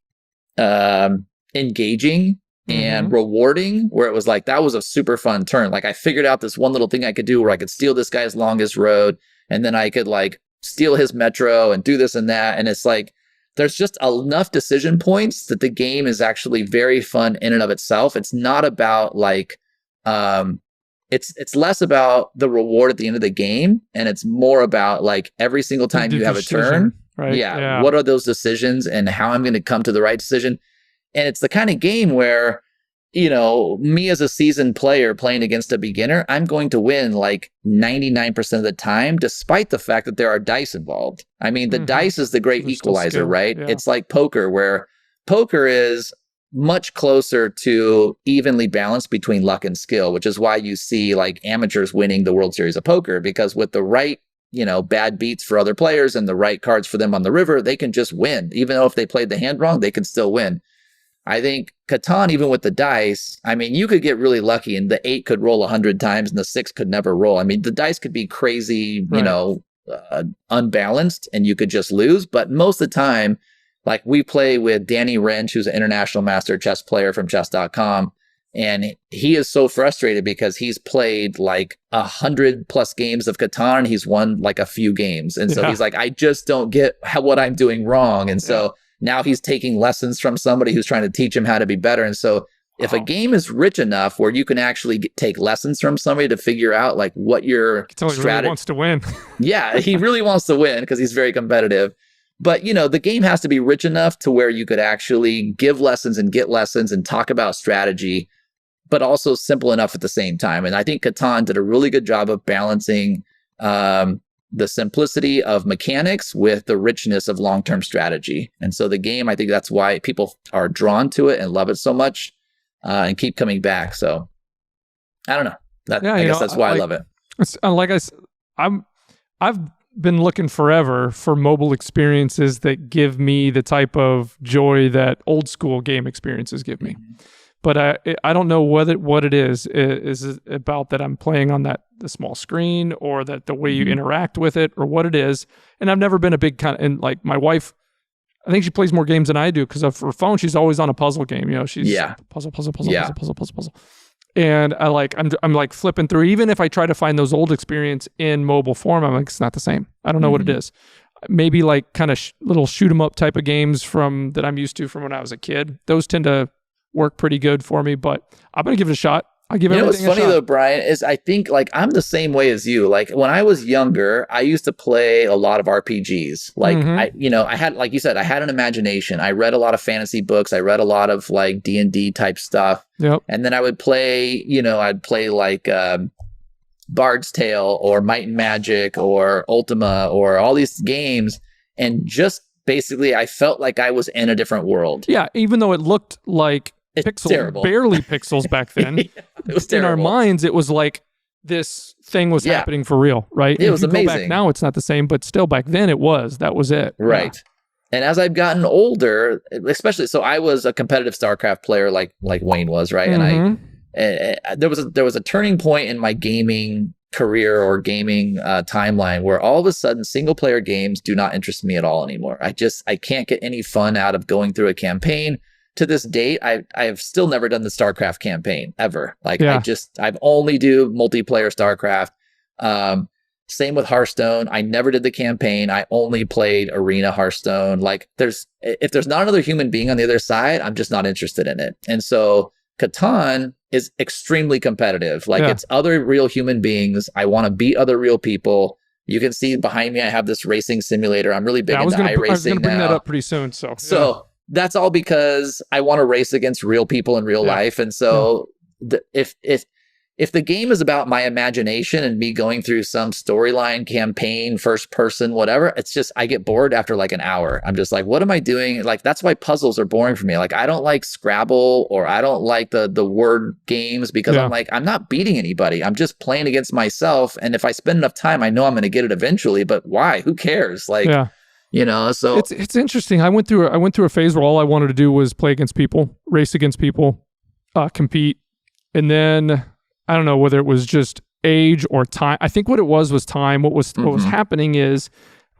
engaging and rewarding, where it was like, that was a super fun turn. Like I figured out this one little thing I could do where I could steal this guy's longest road, and then I could like steal his metro and do this and that. And it's like, there's just enough decision points that the game is actually very fun in and of itself. It's not about like, it's less about the reward at the end of the game, and it's more about like every single time you have a turn, right? Yeah. What are those decisions and how I'm going to come to the right decision? And it's the kind of game where, me as a seasoned player playing against a beginner, I'm going to win like 99% of the time, despite the fact that there are dice involved. I mean, the dice is the great equalizer, right? Yeah. It's like poker, where poker is much closer to evenly balanced between luck and skill, which is why you see like amateurs winning the World Series of Poker, because with the right, bad beats for other players and the right cards for them on the river, they can just win. Even though if they played the hand wrong, they can still win. I think Catan, even with the dice, I mean, you could get really lucky and the 8 could roll 100 times and the 6 could never roll. I mean, the dice could be crazy, unbalanced, and you could just lose. But most of the time, like we play with Danny Wrench, who's an international master chess player from chess.com. And he is so frustrated because he's played like 100+ games of Catan and he's won like a few games. And so he's like, I just don't get what I'm doing wrong. And so now he's taking lessons from somebody who's trying to teach him how to be better. And so if a game is rich enough where you can actually take lessons from somebody to figure out like what your strategy really wants to win. Yeah, he really wants to win because he's very competitive. But, you know, the game has to be rich enough to where you could actually give lessons and get lessons and talk about strategy, but also simple enough at the same time. And I think Catan did a really good job of balancing the simplicity of mechanics with the richness of long-term strategy. And so the game, I think that's why people are drawn to it and love it so much and keep coming back. So I don't know. I guess that's why I love it. It's, like I've been looking forever for mobile experiences that give me the type of joy that old school game experiences give me. But I don't know what it is. Is it about that I'm playing on the small screen, or that the way you interact with it, or what it is? And I've never been a big and like my wife, I think she plays more games than I do because of her phone. She's always on a puzzle game. You know, she's puzzle. And I'm like flipping through. Even if I try to find those old experience in mobile form, I'm like, it's not the same. I don't know what it is. Maybe like kind of little shoot 'em up type of games that I'm used to from when I was a kid. Those tend to work pretty good for me, but I'm gonna give it a shot. I'll give everything a shot. You know what's funny though, Brian, is I think like I'm the same way as you. Like when I was younger, I used to play a lot of RPGs. Like I had, like you said, I had an imagination. I read a lot of fantasy books. I read a lot of like D&D type stuff. Yep. And then I would play, I'd play like Bard's Tale or Might and Magic or Ultima or all these games, and just basically I felt like I was in a different world. Yeah, even though it looked like barely pixels back then. It was terrible. In our minds, it was like this thing was happening for real, right? It was amazing. Go back now, it's not the same, but still back then that was it. Right. Yeah. And as I've gotten older, especially, so I was a competitive StarCraft player like Wayne was, right? And there was a turning point in my gaming career or gaming timeline where all of a sudden single player games do not interest me at all anymore. I can't get any fun out of going through a campaign. To this date, I've still never done the StarCraft campaign ever. Like I've only do multiplayer StarCraft. Same with Hearthstone. I never did the campaign. I only played arena Hearthstone. Like if there's not another human being on the other side, I'm just not interested in it. And so Catan is extremely competitive. Like it's other real human beings. I want to beat other real people. You can see behind me, I have this racing simulator. I'm really big into iRacing now. I was going to bring that up pretty soon. So that's all because I want to race against real people in real life. And so if the game is about my imagination and me going through some storyline, campaign, first person, whatever, it's just, I get bored after like an hour. I'm just like, what am I doing? Like, that's why puzzles are boring for me. Like, I don't like Scrabble, or I don't like the word games, because I'm like, I'm not beating anybody. I'm just playing against myself. And if I spend enough time, I know I'm going to get it eventually, but why? Who cares? Like, so it's interesting. I went through a phase where all I wanted to do was play against people, race against people, compete. And then I don't know whether it was just age or time. I think what it was time. What was happening is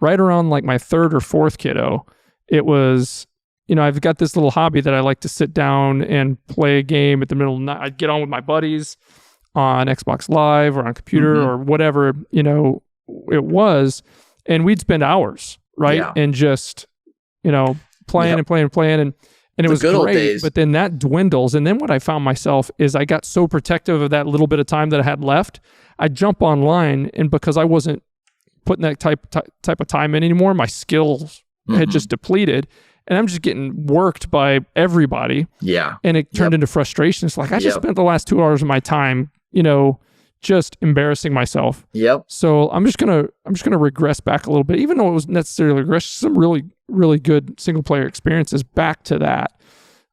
right around like my third or fourth kiddo, it was, I've got this little hobby that I like to sit down and play a game at the middle of the night. I'd get on with my buddies on Xbox Live or on computer or whatever, it was, and we'd spend hours. Right. Yeah. And just, playing and playing. And it was great. But then that dwindles. And then what I found myself is I got so protective of that little bit of time that I had left. I'd jump online, and because I wasn't putting that type of time in anymore, my skills had just depleted. And I'm just getting worked by everybody. Yeah. And it turned into frustration. It's like, I just spent the last 2 hours of my time, just embarrassing myself. Yep. So I'm just gonna regress back a little bit, even though it was necessarily regress, some really, really good single player experiences back to that.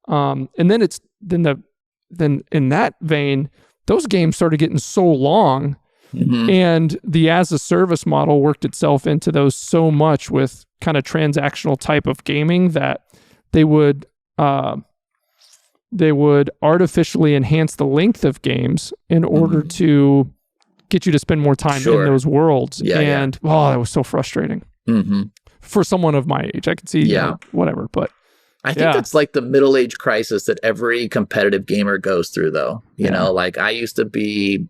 And then then in that vein, those games started getting so long, and the as a service model worked itself into those so much with kind of transactional type of gaming that they would artificially enhance the length of games in order to get you to spend more time in those worlds. That was so frustrating for someone of my age. I could see, whatever, but I think that's like the middle-age crisis that every competitive gamer goes through, though. You know, like I used to be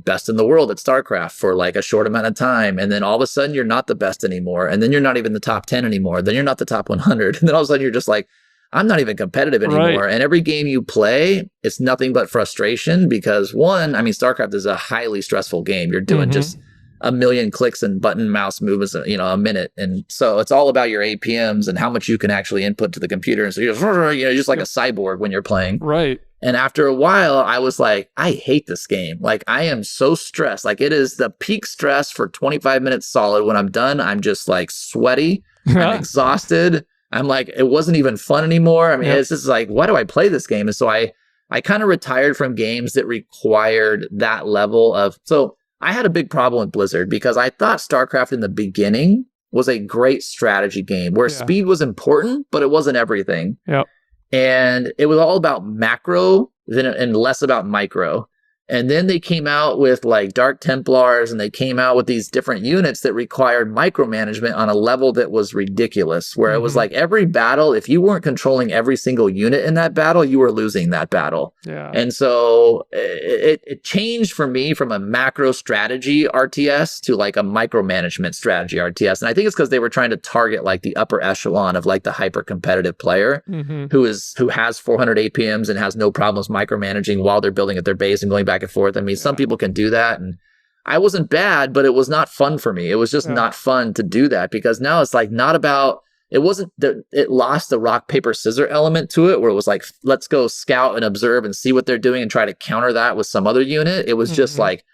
best in the world at StarCraft for like a short amount of time. And then all of a sudden you're not the best anymore. And then you're not even the top 10 anymore. Then you're not the top 100. And then all of a sudden you're just like, I'm not even competitive anymore. Right. And every game you play, it's nothing but frustration because one, StarCraft is a highly stressful game. You're doing just a million clicks and button mouse movements, a minute. And so it's all about your APMs and how much you can actually input to the computer. And so you're just like a cyborg when you're playing. Right. And after a while, I was like, I hate this game. Like, I am so stressed. Like, it is the peak stress for 25 minutes solid. When I'm done, I'm just like sweaty. I'm exhausted. I'm like, it wasn't even fun anymore. It's just like, why do I play this game? And so I kind of retired from games that required that level of. So I had a big problem with Blizzard because I thought StarCraft in the beginning was a great strategy game where speed was important, but it wasn't everything. Yep. And it was all about macro and less about micro. And then they came out with like Dark Templars, and they came out with these different units that required micromanagement on a level that was ridiculous, where it was like every battle, if you weren't controlling every single unit in that battle, you were losing that battle. Yeah. And so it changed for me from a macro strategy RTS to like a micromanagement strategy RTS. And I think it's because they were trying to target like the upper echelon of like the hyper competitive player who has 400 APMs and has no problems micromanaging while they're building at their base and going back and forth. Some people can do that, and I wasn't bad, but it was not fun for me. It was just not fun to do that because now it's like not about. It wasn't that it lost the rock paper scissor element to it, where it was like, let's go scout and observe and see what they're doing and try to counter that with some other unit. It was just like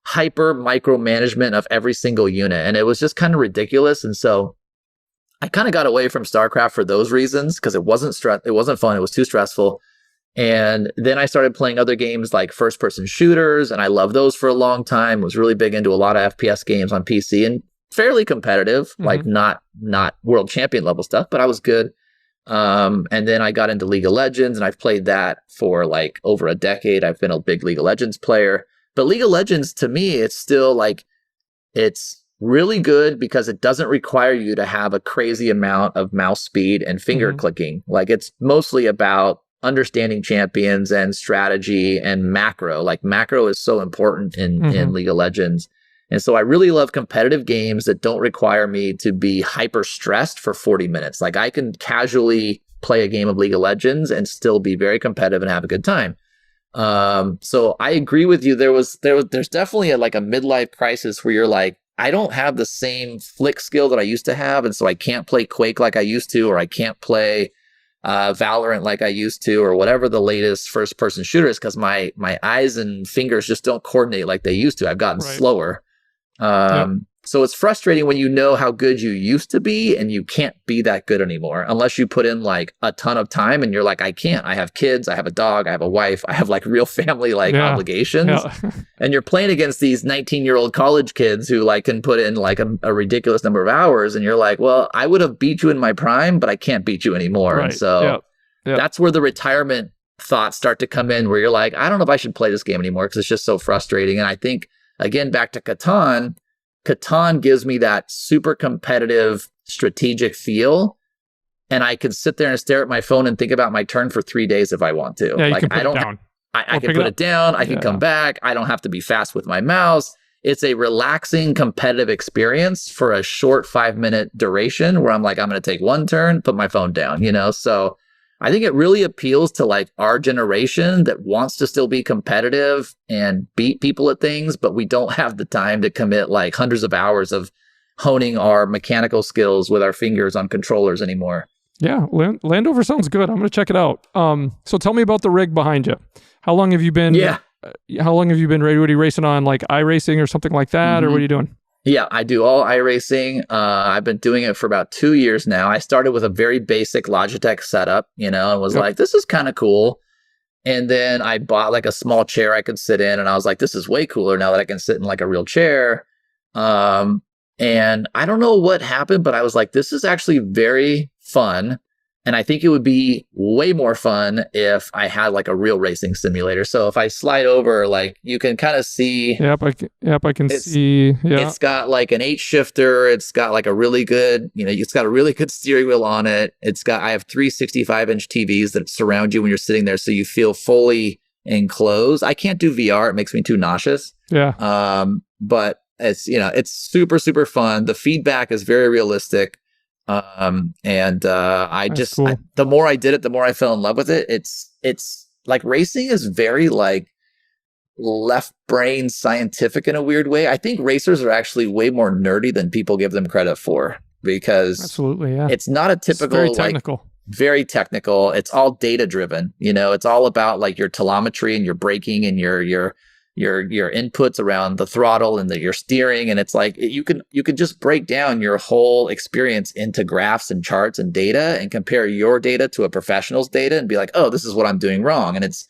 hyper micromanagement of every single unit, and it was just kind of ridiculous. And so I kind of got away from StarCraft for those reasons because it wasn't fun. It was too stressful. And then I started playing other games like first-person shooters, and I loved those for a long time. Was really big into a lot of FPS games on PC and fairly competitive, like not world champion level stuff, but I was good. And then I got into League of Legends, and I've played that for like over a decade. I've been a big League of Legends player. But League of Legends, to me, it's still like, it's really good because it doesn't require you to have a crazy amount of mouse speed and finger clicking. Like, it's mostly about understanding champions and strategy and macro. Like, macro is so important in League of Legends. And so I really love competitive games that don't require me to be hyper stressed for 40 minutes. Like, I can casually play a game of League of Legends and still be very competitive and have a good time. So I agree with you. There's definitely a midlife crisis where you're like, I don't have the same flick skill that I used to have. And so I can't play Quake like I used to, or I can't play Valorant like I used to, or whatever the latest first person shooter is, because my eyes and fingers just don't coordinate like they used to. I've gotten slower. So it's frustrating when you know how good you used to be and you can't be that good anymore unless you put in like a ton of time and you're like, I can't. I have kids, I have a dog, I have a wife, I have like real family obligations. And you're playing against these 19-year-old college kids who like can put in like a ridiculous number of hours, and you're like, well, I would have beat you in my prime, but I can't beat you anymore. And so that's where the retirement thoughts start to come in, where you're like, I don't know if I should play this game anymore because it's just so frustrating. And I think, again, back to Catan gives me that super competitive strategic feel, and I can sit there and stare at my phone and think about my turn for 3 days if I want to. Yeah, you like, can put I don't it down. I can put it down. I can come back. I don't have to be fast with my mouse. It's a relaxing competitive experience for a short 5-minute duration where I'm like, I'm going to take one turn, put my phone down, So I think it really appeals to like our generation that wants to still be competitive and beat people at things, but we don't have the time to commit like hundreds of hours of honing our mechanical skills with our fingers on controllers anymore. Yeah, Landover sounds good. I'm going to check it out. So tell me about the rig behind you. How long have you been? How long have you been racing on, like iRacing or something like that, or what are you doing? Yeah, I do all iRacing. I've been doing it for about 2 years now. I started with a very basic Logitech setup, and was like, this is kind of cool. And then I bought like a small chair I could sit in, and I was like, this is way cooler now that I can sit in like a real chair. And I don't know what happened, but I was like, this is actually very fun. And I think it would be way more fun if I had like a real racing simulator. So if I slide over, like you can kind of see. Yep, I can see. Yeah. It's got like an 8-shifter. It's got like a really good, it's got a really good steering wheel on it. I have 3 65-inch TVs that surround you when you're sitting there. So you feel fully enclosed. I can't do VR. It makes me too nauseous. Yeah. But it's, it's super, super fun. The feedback is very realistic. The more I did it, the more I fell in love with it. It's like racing is very like left brain scientific in a weird way. I think racers are actually way more nerdy than people give them credit for, because absolutely, yeah, it's not a typical, very technical. Very technical. It's all data driven. It's all about like your telemetry and your braking and your inputs around the throttle and your steering. And it's like you can just break down your whole experience into graphs and charts and data and compare your data to a professional's data and be like, oh, this is what I'm doing wrong. And it's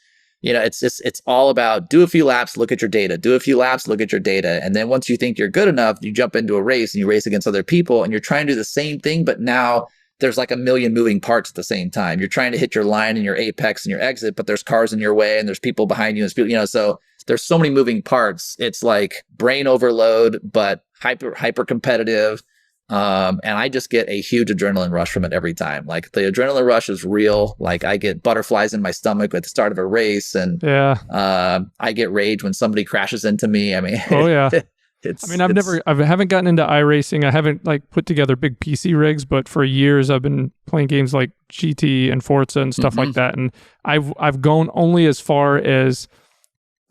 all about do a few laps, look at your data, do a few laps, look at your data. And then once you think you're good enough, you jump into a race and you race against other people and you're trying to do the same thing, but now there's like a million moving parts at the same time. You're trying to hit your line and your apex and your exit, but there's cars in your way and there's people behind you and so there's so many moving parts. It's like brain overload, but hyper competitive. And I just get a huge adrenaline rush from it every time. Like the adrenaline rush is real. Like I get butterflies in my stomach at the start of a race, and I get rage when somebody crashes into me. I mean, oh yeah. I haven't gotten into iRacing. I haven't like put together big PC rigs, but for years I've been playing games like GT and Forza and stuff like that. And I've gone only as far as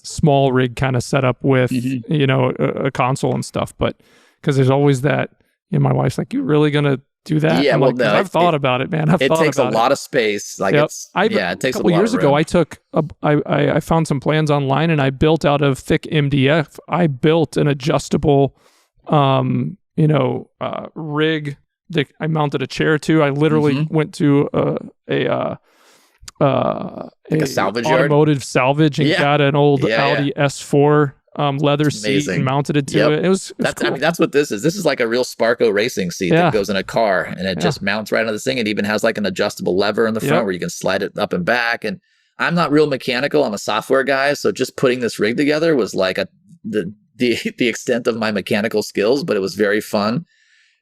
small rig kind of setup with, a console and stuff. But because there's always that, my wife's like, you really going to do that? Yeah, I've thought about it, man. It takes a lot of space. Like it takes a couple years ago, I found some plans online and I built out of thick MDF. I built an adjustable, rig that I mounted a chair to. I literally went to a salvage automotive yard? Salvage and got an old Audi S4 leather seat and mounted it to it. It was cool. That's what this is. This is like a real Sparco racing seat that goes in a car, and it just mounts right on this thing. It even has like an adjustable lever in the front where you can slide it up and back. And I'm not real mechanical. I'm a software guy, so just putting this rig together was like the extent of my mechanical skills, but it was very fun.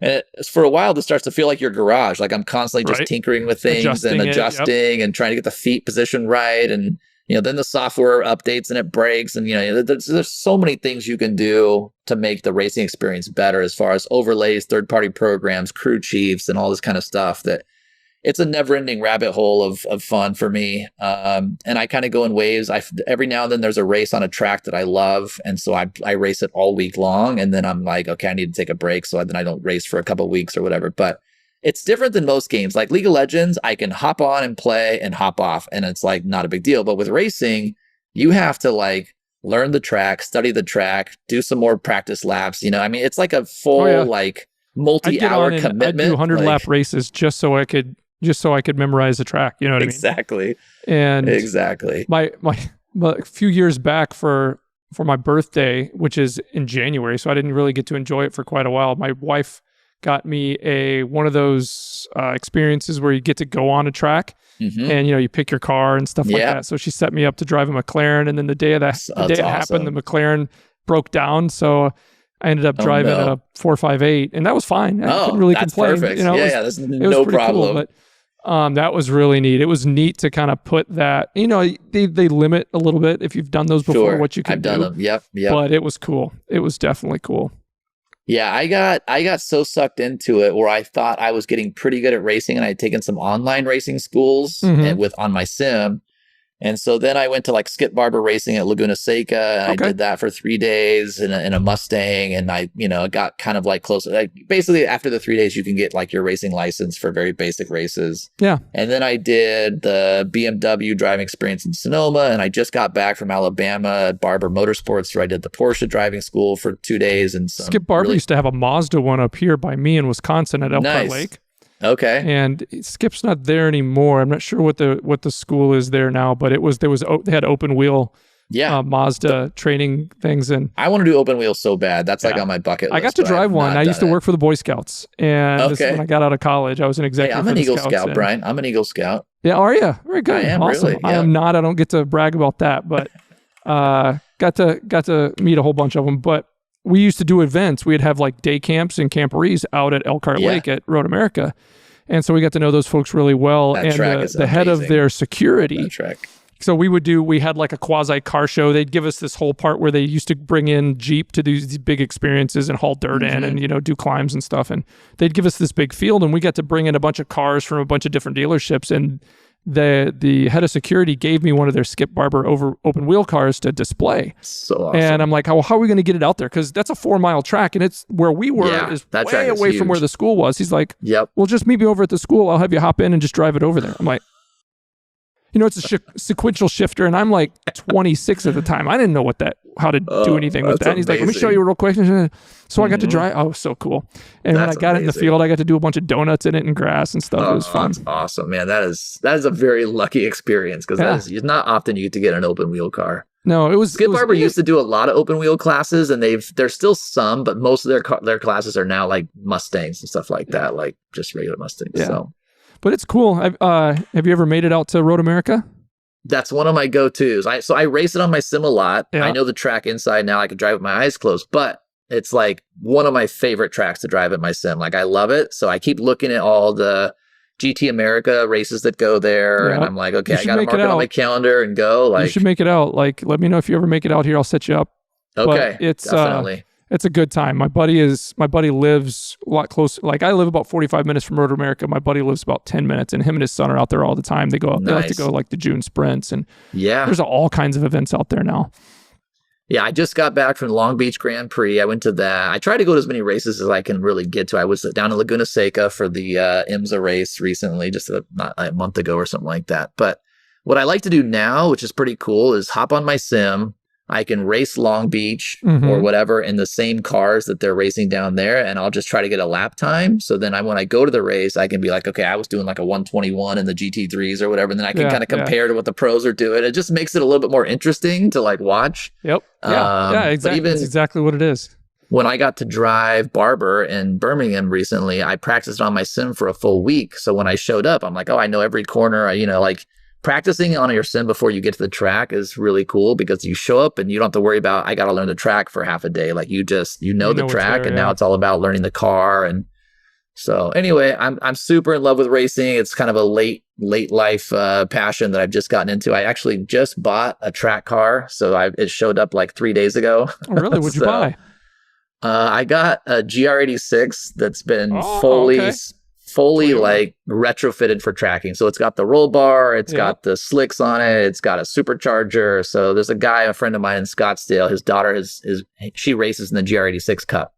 And for a while, this starts to feel like your garage. Like I'm constantly just tinkering with things and adjusting and trying to get the feet position right. And then the software updates and it breaks. And there's so many things you can do to make the racing experience better, as far as overlays, third-party programs, crew chiefs, and all this kind of stuff. That it's a never-ending rabbit hole of fun for me. And I kind of go in waves. Every now and then there's a race on a track that I love, and so I race it all week long. And then I'm like, okay, I need to take a break, so then I don't race for a couple of weeks or whatever. But it's different than most games. Like League of Legends, I can hop on and play and hop off, and it's like not a big deal. But with racing, you have to like learn the track, study the track, do some more practice laps. It's like a full like multi-hour commitment. I do 100-lap races just so I could memorize the track. You know what I mean? Exactly. And exactly. My a few years back for my birthday, which is in January, so I didn't really get to enjoy it for quite a while. My wife got me one of those experiences where you get to go on a track and you pick your car and stuff like that. So she set me up to drive a McLaren, and then the day it happened, the McLaren broke down, so I ended up driving a 458, and that was fine. I couldn't really complain. Perfect. That's it no was pretty problem. Cool, but that was really neat. It was neat to kind of put that. They limit a little bit if you've done those before, what you can do. I've done them. Yep. But it was cool. It was definitely cool. Yeah, I got so sucked into it where I thought I was getting pretty good at racing, and I had taken some online racing schools on my sim. And so then I went to like skip barber racing at Laguna Seca, and I did that for 3 days in a Mustang, and I got kind of like close. Like basically after the 3 days, you can get like your racing license for very basic races. Yeah. And then I did the BMW driving experience in Sonoma, and I just got back from Alabama at Barber Motorsports, where I did the Porsche driving school for 2 days. And Skip Barber used to have a Mazda one up here by me in Wisconsin at Elkhart Lake. Okay. And Skip's not there anymore. I'm not sure what the school is there now, but they had open wheel Mazda training things, and I want to do open wheel so bad. That's like on my bucket list. I got to drive one. I used to work for the Boy Scouts, and this is when I got out of college. I was an executive. I'm an Eagle Scout, Brian. I'm an Eagle Scout. Yeah, are you? Very good. I am awesome. really. Yeah. I am not. I don't get to brag about that, but got to meet a whole bunch of them. But we used to do events. We'd have like day camps and camporees out at Elkhart Lake at Road America. And so we got to know those folks really well. That and track is the head of their security So we had like a quasi car show. They'd give us this whole part where they used to bring in Jeep to do these big experiences and haul dirt in and, do climbs and stuff. And they'd give us this big field and we got to bring in a bunch of cars from a bunch of different dealerships. And the head of security gave me one of their Skip Barber open wheel cars to display. So awesome. And I'm like, how are we going to get it out there? Because that's a 4-mile track and it's where we were is way away from where the school was. He's like, well, just meet me over at the school. I'll have you hop in and just drive it over there. I'm like, it's a sequential shifter, and I'm like 26 at the time. I didn't know how to do anything with that. And he's like, let me show you real quick. So I got to drive. Oh, so cool. And when I got in the field, I got to do a bunch of donuts in it and grass and stuff. It was fun. That's awesome, man. That is a very lucky experience because it's not often you get to get an open wheel car. No, it was. Skip Barber used to do a lot of open wheel classes, and there's still some, but most of their classes are now like Mustangs and stuff like that, like just regular Mustangs. Yeah. So. But it's cool. Have you ever made it out to Road America? That's one of my go-tos. So I race it on my sim a lot. Yeah. I know the track inside now. I can drive with my eyes closed, but it's like one of my favorite tracks to drive at my sim. Like I love it. So I keep looking at all the GT America races that go there. And I'm like, okay, I got to mark it on my calendar and go. Like, you should make it out. Like, let me know if you ever make it out here. I'll set you up. Okay, but it's definitely. It's a good time. My buddy lives a lot closer. Like I live about 45 minutes from Road America. My buddy lives about 10 minutes, and him and his son are out there all the time. They go. Nice. They like to go like the June sprints, and there's all kinds of events out there now. Yeah, I just got back from Long Beach Grand Prix. I went to that. I try to go to as many races as I can really get to. I was down in Laguna Seca for the IMSA race recently, just not a month ago or something like that. But what I like to do now, which is pretty cool, is hop on my sim. I can race Long Beach or whatever in the same cars that they're racing down there, and I'll just try to get a lap time. So then when I go to the race, I can be like, okay, I was doing like a 121 in the GT3s or whatever, and then I can kind of compare to what the pros are doing. It just makes it a little bit more interesting to like watch. Yep. Yeah, exactly. That's exactly what it is. When I got to drive Barber in Birmingham recently, I practiced on my sim for a full week. So when I showed up, I'm like, oh, I know every corner. Like practicing on your sim before you get to the track is really cool because you show up and you don't have to worry about, I got to learn the track for half a day. Like you know the track and now it's all about learning the car. And so anyway, I'm super in love with racing. It's kind of a late life passion that I've just gotten into. I actually just bought a track car. So it showed up like 3 days ago. Oh, really? What'd you buy? I got a GR86 that's been fully like retrofitted for tracking. So it's got the roll bar, it's got the slicks on it, it's got a supercharger. So there's a friend of mine in Scottsdale, his daughter she races in the GR86 Cup.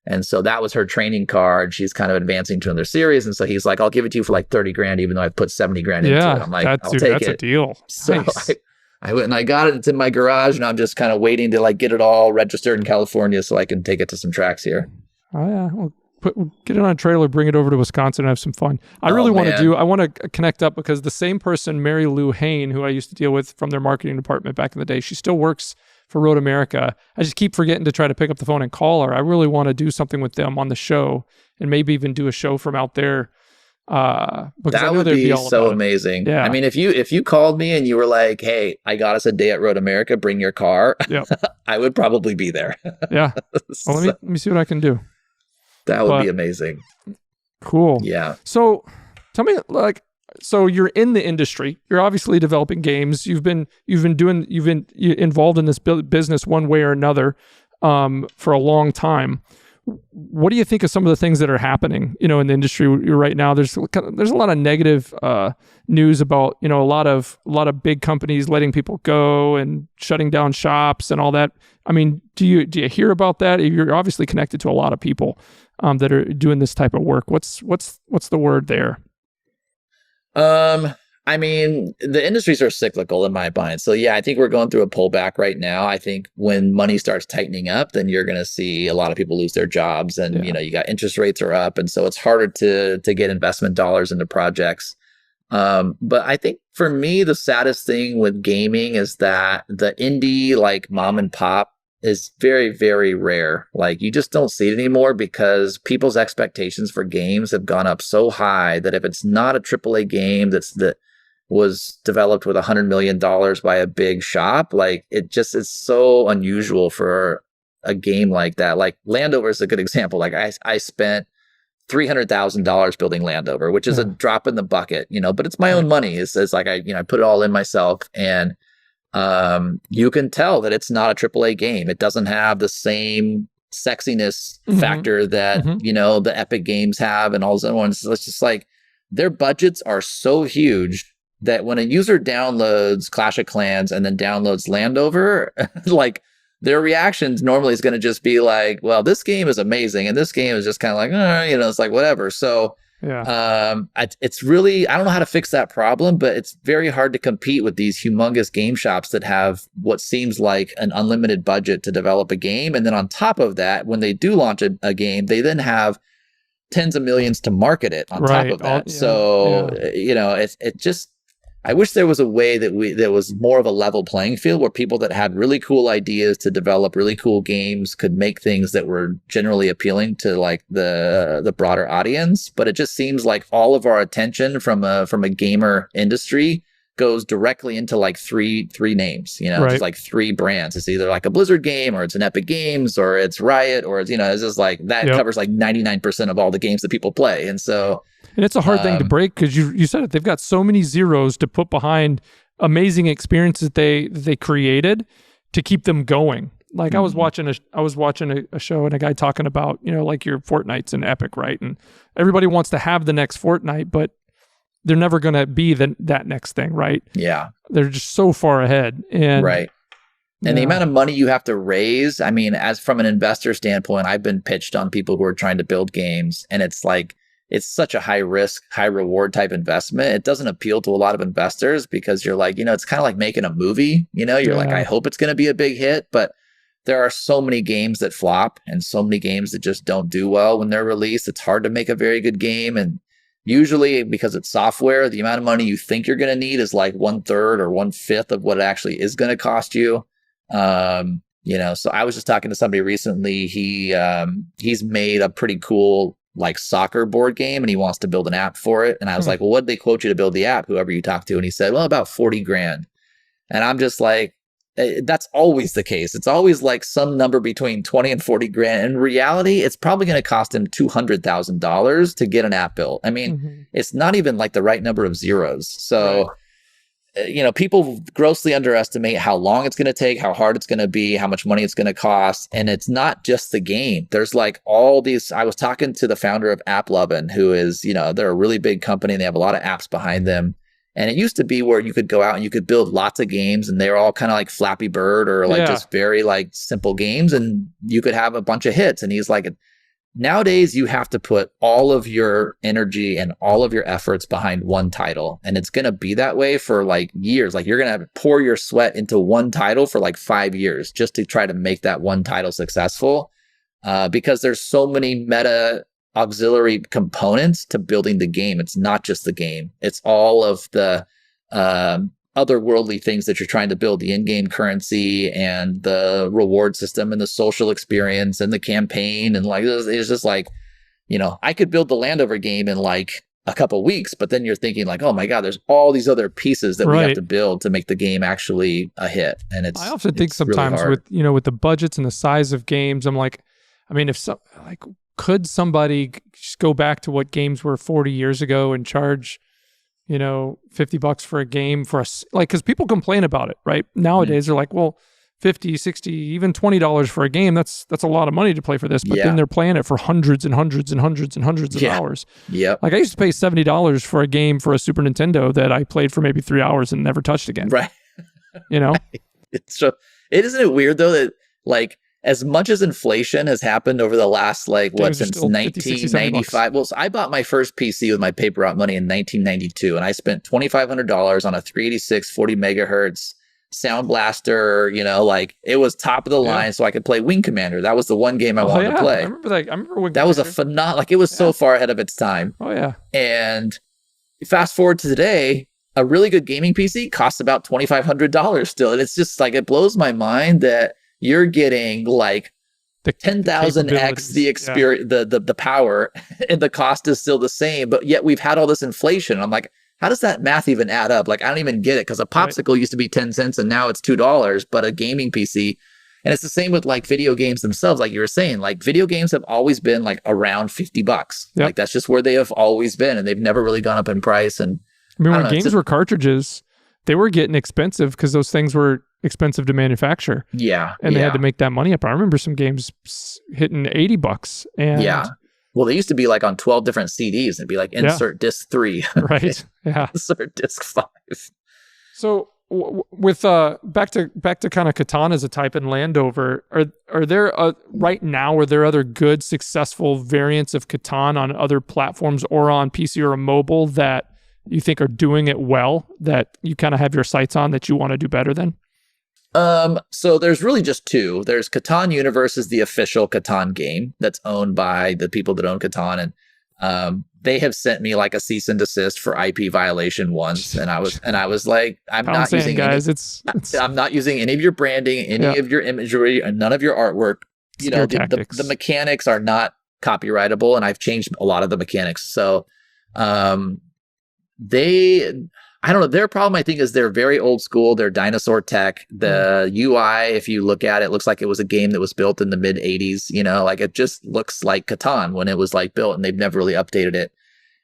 And so that was her training car, and she's kind of advancing to another series. And so he's like, I'll give it to you for like 30 grand, even though I put 70 grand into it. I'm like, I'll take it. That's a deal. So nice. I went and I got it. It's in my garage, and I'm just kind of waiting to like get it all registered in California so I can take it to some tracks here. Oh yeah. Well, get it on a trailer, bring it over to Wisconsin and have some fun. I want to connect up because the same person, Mary Lou Hain, who I used to deal with from their marketing department back in the day, she still works for Road America. I just keep forgetting to try to pick up the phone and call her. I really want to do something with them on the show and maybe even do a show from out there. Because that would be so amazing. Yeah. I mean, if you called me and you were like, hey, I got us a day at Road America, bring your car, I would probably be there. Yeah. Well, let me see what I can do. That would be amazing. Cool. Yeah. So tell me, so you're in the industry. You're obviously developing games. You've been involved in this business one way or another for a long time. What do you think of some of the things that are happening, in the industry right now? There's a lot of negative news about, a lot of big companies letting people go and shutting down shops and all that. I mean, do you hear about that? You're obviously connected to a lot of people that are doing this type of work. What's the word there? I mean, the industries are cyclical in my mind. So yeah, I think we're going through a pullback right now. I think when money starts tightening up, then you're going to see a lot of people lose their jobs, and you got interest rates are up, and so it's harder to get investment dollars into projects. But I think for me, the saddest thing with gaming is that the indie, like mom and pop, is very, very rare. Like you just don't see it anymore because people's expectations for games have gone up so high that if it's not a AAA game that was developed with $100 million by a big shop, like it just is so unusual for a game like that. Like Landover is a good example. Like I spent $300,000 building Landover, which is a drop in the bucket, but it's my own money. It's like I put it all in myself, and you can tell that it's not a AAA game. It doesn't have the same sexiness factor that the Epic games have and all those other ones. So it's just like their budgets are so huge that when a user downloads Clash of Clans and then downloads Landover, like their reactions normally is going to just be like, well, this game is amazing, and this game is just kind of like, it's like whatever. So it's really, I don't know how to fix that problem, but it's very hard to compete with these humongous game shops that have what seems like an unlimited budget to develop a game. And then on top of that, when they do launch a game, they then have tens of millions to market it on top of that. It just, I wish there was a way that there was more of a level playing field where people that had really cool ideas to develop really cool games could make things that were generally appealing to like the broader audience. But it just seems like all of our attention from a gamer industry goes directly into like three names, just like three brands. It's either like a Blizzard game, or it's an Epic Games, or it's Riot, or it's it's just like that covers like 99% of all the games that people play. And so and it's a hard thing to break, because you said it, they've got so many zeros to put behind amazing experiences that they created to keep them going. Like I was watching a show and a guy talking about, like your Fortnites and Epic, right? And everybody wants to have the next Fortnite, but they're never going to be that next thing, right? Yeah. They're just so far ahead. And right. And the amount of money you have to raise, I mean, as from an investor standpoint, I've been pitched on people who are trying to build games, and it's like, it's such a high risk, high reward type investment. It doesn't appeal to a lot of investors because you're like, it's kind of like making a movie, you're like, I hope it's going to be a big hit, but there are so many games that flop and so many games that just don't do well when they're released. It's hard to make a very good game. And usually because it's software, the amount of money you think you're going to need is like 1/3 or 1/5 of what it actually is going to cost you. So I was just talking to somebody recently. He's made a pretty cool like soccer board game, and he wants to build an app for it. And I was like, well, what did they quote you to build the app? Whoever you talk to. And he said, well, about 40 grand. And I'm just like, that's always the case. It's always like some number between 20 and 40 grand. In reality, it's probably going to cost him $200,000 to get an app built. I mean, it's not even like the right number of zeros. So, people grossly underestimate how long it's going to take, how hard it's going to be, how much money it's going to cost. And it's not just the game. There's like all these, I was talking to the founder of AppLovin, who is, they're a really big company and they have a lot of apps behind them. And it used to be where you could go out and you could build lots of games, and they were all kind of like Flappy Bird or like just very like simple games, and you could have a bunch of hits. And he's like, nowadays you have to put all of your energy and all of your efforts behind one title. And it's going to be that way for like years. Like you're going to pour your sweat into one title for like 5 years just to try to make that one title successful. Because there's so many meta auxiliary components to building the game. It's not just the game. It's all of the otherworldly things that you're trying to build, the in-game currency and the reward system and the social experience and the campaign. And like, it's just like, I could build the Landover game in like a couple weeks, but then you're thinking like, oh my God, there's all these other pieces that we have to build to make the game actually a hit. And I often think sometimes really with the budgets and the size of games, I'm like, I mean, could somebody just go back to what games were 40 years ago and charge, $50 for a game because people complain about it, right? Nowadays they're like, well, 50, 60, even $20 for a game, that's a lot of money to play for this, but then they're playing it for hundreds and hundreds and hundreds and hundreds of hours. Yep. Like I used to pay $70 for a game for a Super Nintendo that I played for maybe 3 hours and never touched again. Right. Right. Isn't it weird though that like, as much as inflation has happened over the last, since 1995. Well, so I bought my first PC with my paper route money in 1992, and I spent $2,500 on a 386 40 megahertz Sound Blaster. It was top of the line, so I could play Wing Commander. That was the one game I wanted to play. I remember that. I remember Wing That was a phenomenal, it was so far ahead of its time. Oh, yeah. And fast forward to today, a really good gaming PC costs about $2,500 still. And it's just like, it blows my mind that you're getting like the 10,000x the experience, the power, and the cost is still the same. But yet we've had all this inflation. I'm like, how does that math even add up? Like, I don't even get it, because a popsicle used to be 10 cents and now it's $2, but a gaming PC And it's the same with like video games themselves. Like you were saying, like video games have always been like around $50. Yep. Like that's just where they have always been, and they've never really gone up in price. And I mean, I when don't know, games were cartridges, they were getting expensive because those things were expensive to manufacture. Yeah. And they had to make that money up. I remember some games hitting $80. And yeah. Well, they used to be like on 12 different CDs and be like, insert disc 3. Right. Yeah. Insert disc 5. So with back to kind of Catan as a type in Landover, are there right now, are there other good successful variants of Catan on other platforms or on PC or a mobile that you think are doing it well, that you kind of have your sights on, that you want to do better than? So there's really just two. There's Catan Universe is the official Catan game that's owned by the people that own Catan, and they have sent me like a cease and desist for IP violation once, and I was like, I'm not using any of your branding, any of your imagery, and none of your artwork. You know, the mechanics are not copyrightable, and I've changed a lot of the mechanics. So, I don't know. Their problem, I think, is they're very old school. They're dinosaur tech. The UI, if you look at it, looks like it was a game that was built in the mid 80s. You know, like it just looks like Catan when it was like built, and they've never really updated it.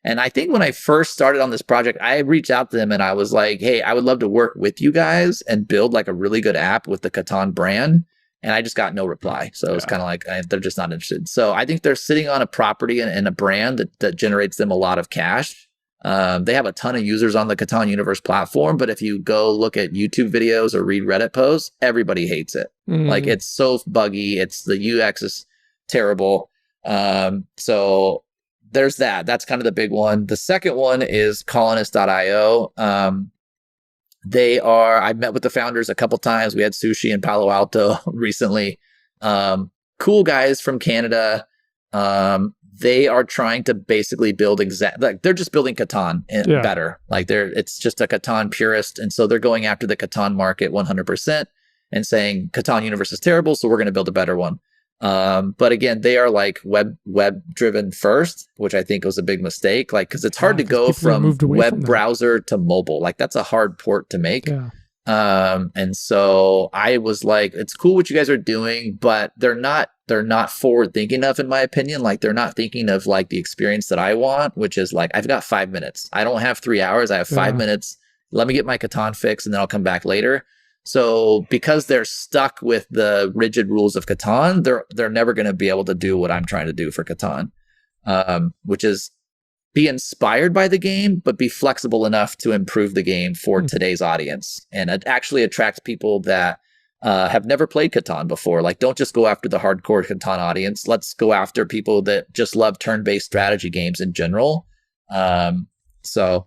And I think when I first started on this project, I reached out to them and I was like, hey, I would love to work with you guys and build like a really good app with the Catan brand. And I just got no reply. So it's kind of like, they're just not interested. So I think they're sitting on a property and a brand that generates them a lot of cash. They have a ton of users on the Catan Universe platform, but if you go look at YouTube videos or read Reddit posts, everybody hates it. Like it's so buggy. The UX is terrible. So there's that. That's kind of the big one. The second one is colonist.io. I've met with the founders a couple times. We had sushi in Palo Alto recently. Cool guys from Canada. They are trying to basically build they're just building Catan better. Like it's just a Catan purist. And so they're going after the Catan market 100% and saying Catan Universe is terrible, so we're going to build a better one. But again, they are like web driven first, which I think was a big mistake. Like, cause it's hard to go from web browser to mobile. Like that's a hard port to make. Yeah. And so I was like, it's cool what you guys are doing, but they're not forward thinking enough, in my opinion. Like they're not thinking of like the experience that I want, which is like, I've got 5 minutes. I don't have 3 hours. I have 5 minutes. Let me get my Catan fix and then I'll come back later. So because they're stuck with the rigid rules of Catan, they're never going to be able to do what I'm trying to do for Catan, which is be inspired by the game, but be flexible enough to improve the game for today's audience. And it actually attracts people that have never played Catan before. Like, don't just go after the hardcore Catan audience. Let's go after people that just love turn-based strategy games in general. So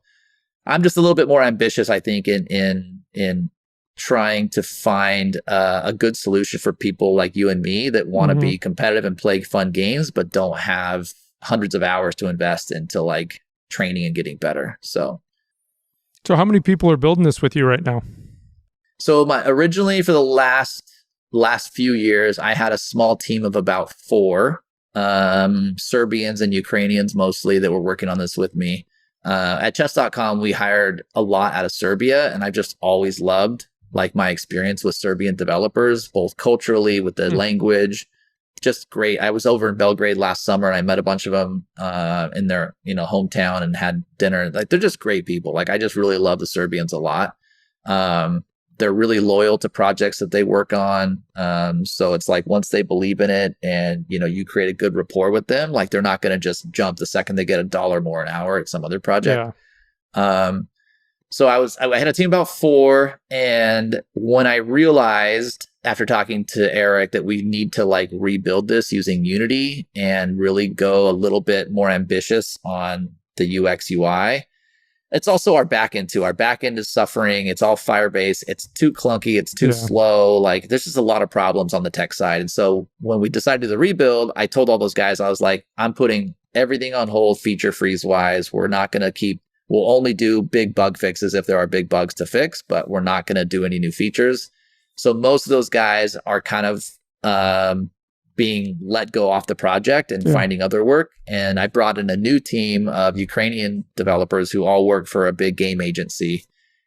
I'm just a little bit more ambitious, I think, in trying to find a good solution for people like you and me that want to be competitive and play fun games, but don't have hundreds of hours to invest into like training and getting better. So how many people are building this with you right now? So originally for the last few years, I had a small team of about 4 Serbians and Ukrainians mostly that were working on this with me. At chess.com, we hired a lot out of Serbia, and I've just always loved like my experience with Serbian developers, both culturally with the language. Just great. I was over in Belgrade last summer and I met a bunch of them in their, hometown and had dinner. Like they're just great people. Like I just really love the Serbians a lot. They're really loyal to projects that they work on. So it's like once they believe in it and, you create a good rapport with them, like they're not going to just jump the second they get $1 more an hour at some other project. Yeah. So I had a team of about 4. And when I realized after talking to Eric that we need to like rebuild this using Unity and really go a little bit more ambitious on the UX UI, it's also our backend too. Our backend is suffering. It's all Firebase. It's too clunky. It's too slow. Like there's just a lot of problems on the tech side. And so when we decided to do the rebuild, I told all those guys, I was like, I'm putting everything on hold feature freeze wise. We'll only do big bug fixes if there are big bugs to fix, but we're not going to do any new features. So most of those guys are kind of being let go off the project and finding other work. And I brought in a new team of Ukrainian developers who all work for a big game agency.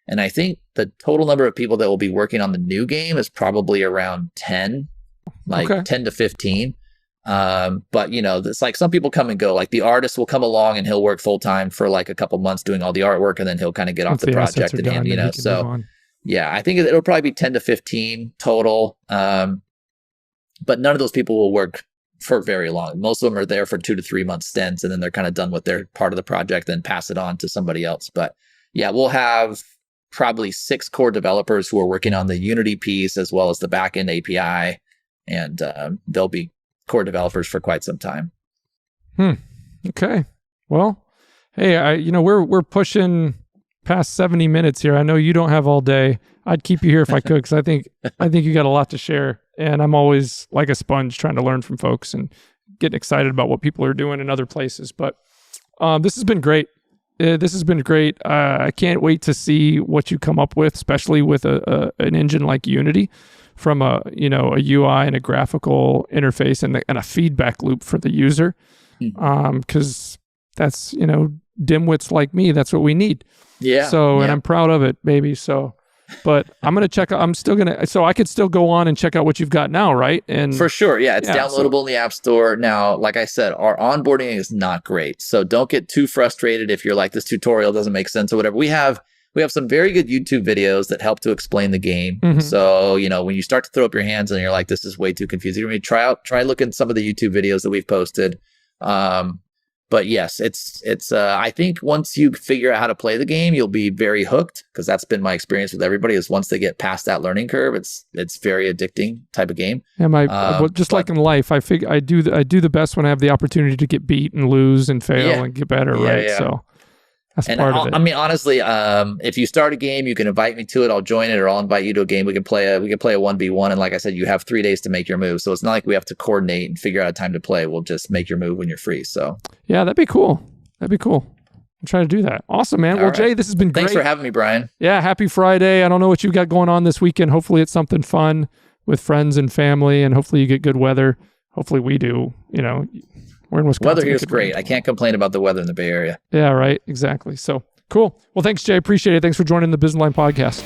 And I think the total number of people that will be working on the new game is probably around 10 like 10 to 15. But it's like some people come and go. Like the artist will come along and he'll work full time for like a couple months doing all the artwork, and then he'll kind of get off the project and hand, so yeah, I think it'll probably be 10 to 15 total. But none of those people will work for very long. Most of them are there for 2 to 3 month stints, and then they're kind of done with their part of the project, then pass it on to somebody else. But yeah, we'll have probably 6 core developers who are working on the Unity piece as well as the backend API, and they'll be core developers for quite some time. Okay. Well, hey, we're pushing past 70 minutes here. I know you don't have all day. I'd keep you here if I could, because I think you got a lot to share, and I'm always like a sponge trying to learn from folks and getting excited about what people are doing in other places. But this has been great. I can't wait to see what you come up with, especially with an engine like Unity, from a UI and a graphical interface and a feedback loop for the user. Because that's, dimwits like me, that's what we need. Yeah. So, and I'm proud of it, baby. So, but I'm going to check out, so I could still go on and check out what you've got now, right? And for sure. Yeah. It's downloadable in the App Store. Now, like I said, our onboarding is not great. So don't get too frustrated if you're like, this tutorial doesn't make sense or whatever. We have some very good YouTube videos that help to explain the game. So, when you start to throw up your hands and you're like, this is way too confusing, try looking at some of the YouTube videos that we've posted. But yes, it's I think once you figure out how to play the game, you'll be very hooked, because that's been my experience with everybody, is once they get past that learning curve, it's very addicting type of game. Yeah, like in life, I figure I do the best when I have the opportunity to get beat and lose and fail and get better, right? Yeah. So that's part of it. I mean, honestly, if you start a game, you can invite me to it. I'll join it, or I'll invite you to a game. We can play a 1v1. And like I said, you have 3 days to make your move. So it's not like we have to coordinate and figure out a time to play. We'll just make your move when you're free. So yeah, that'd be cool. I'll try to do that. Awesome, man. Well, Jay, this has been great. Thanks for having me, Brian. Yeah, happy Friday. I don't know what you've got going on this weekend. Hopefully it's something fun with friends and family, and hopefully you get good weather. Hopefully we do. We're in Wisconsin. Weather here is great. I can't complain about the weather in the Bay Area. Yeah, right. Exactly. So cool. Well, thanks, Jay. Appreciate it. Thanks for joining the Business Line podcast.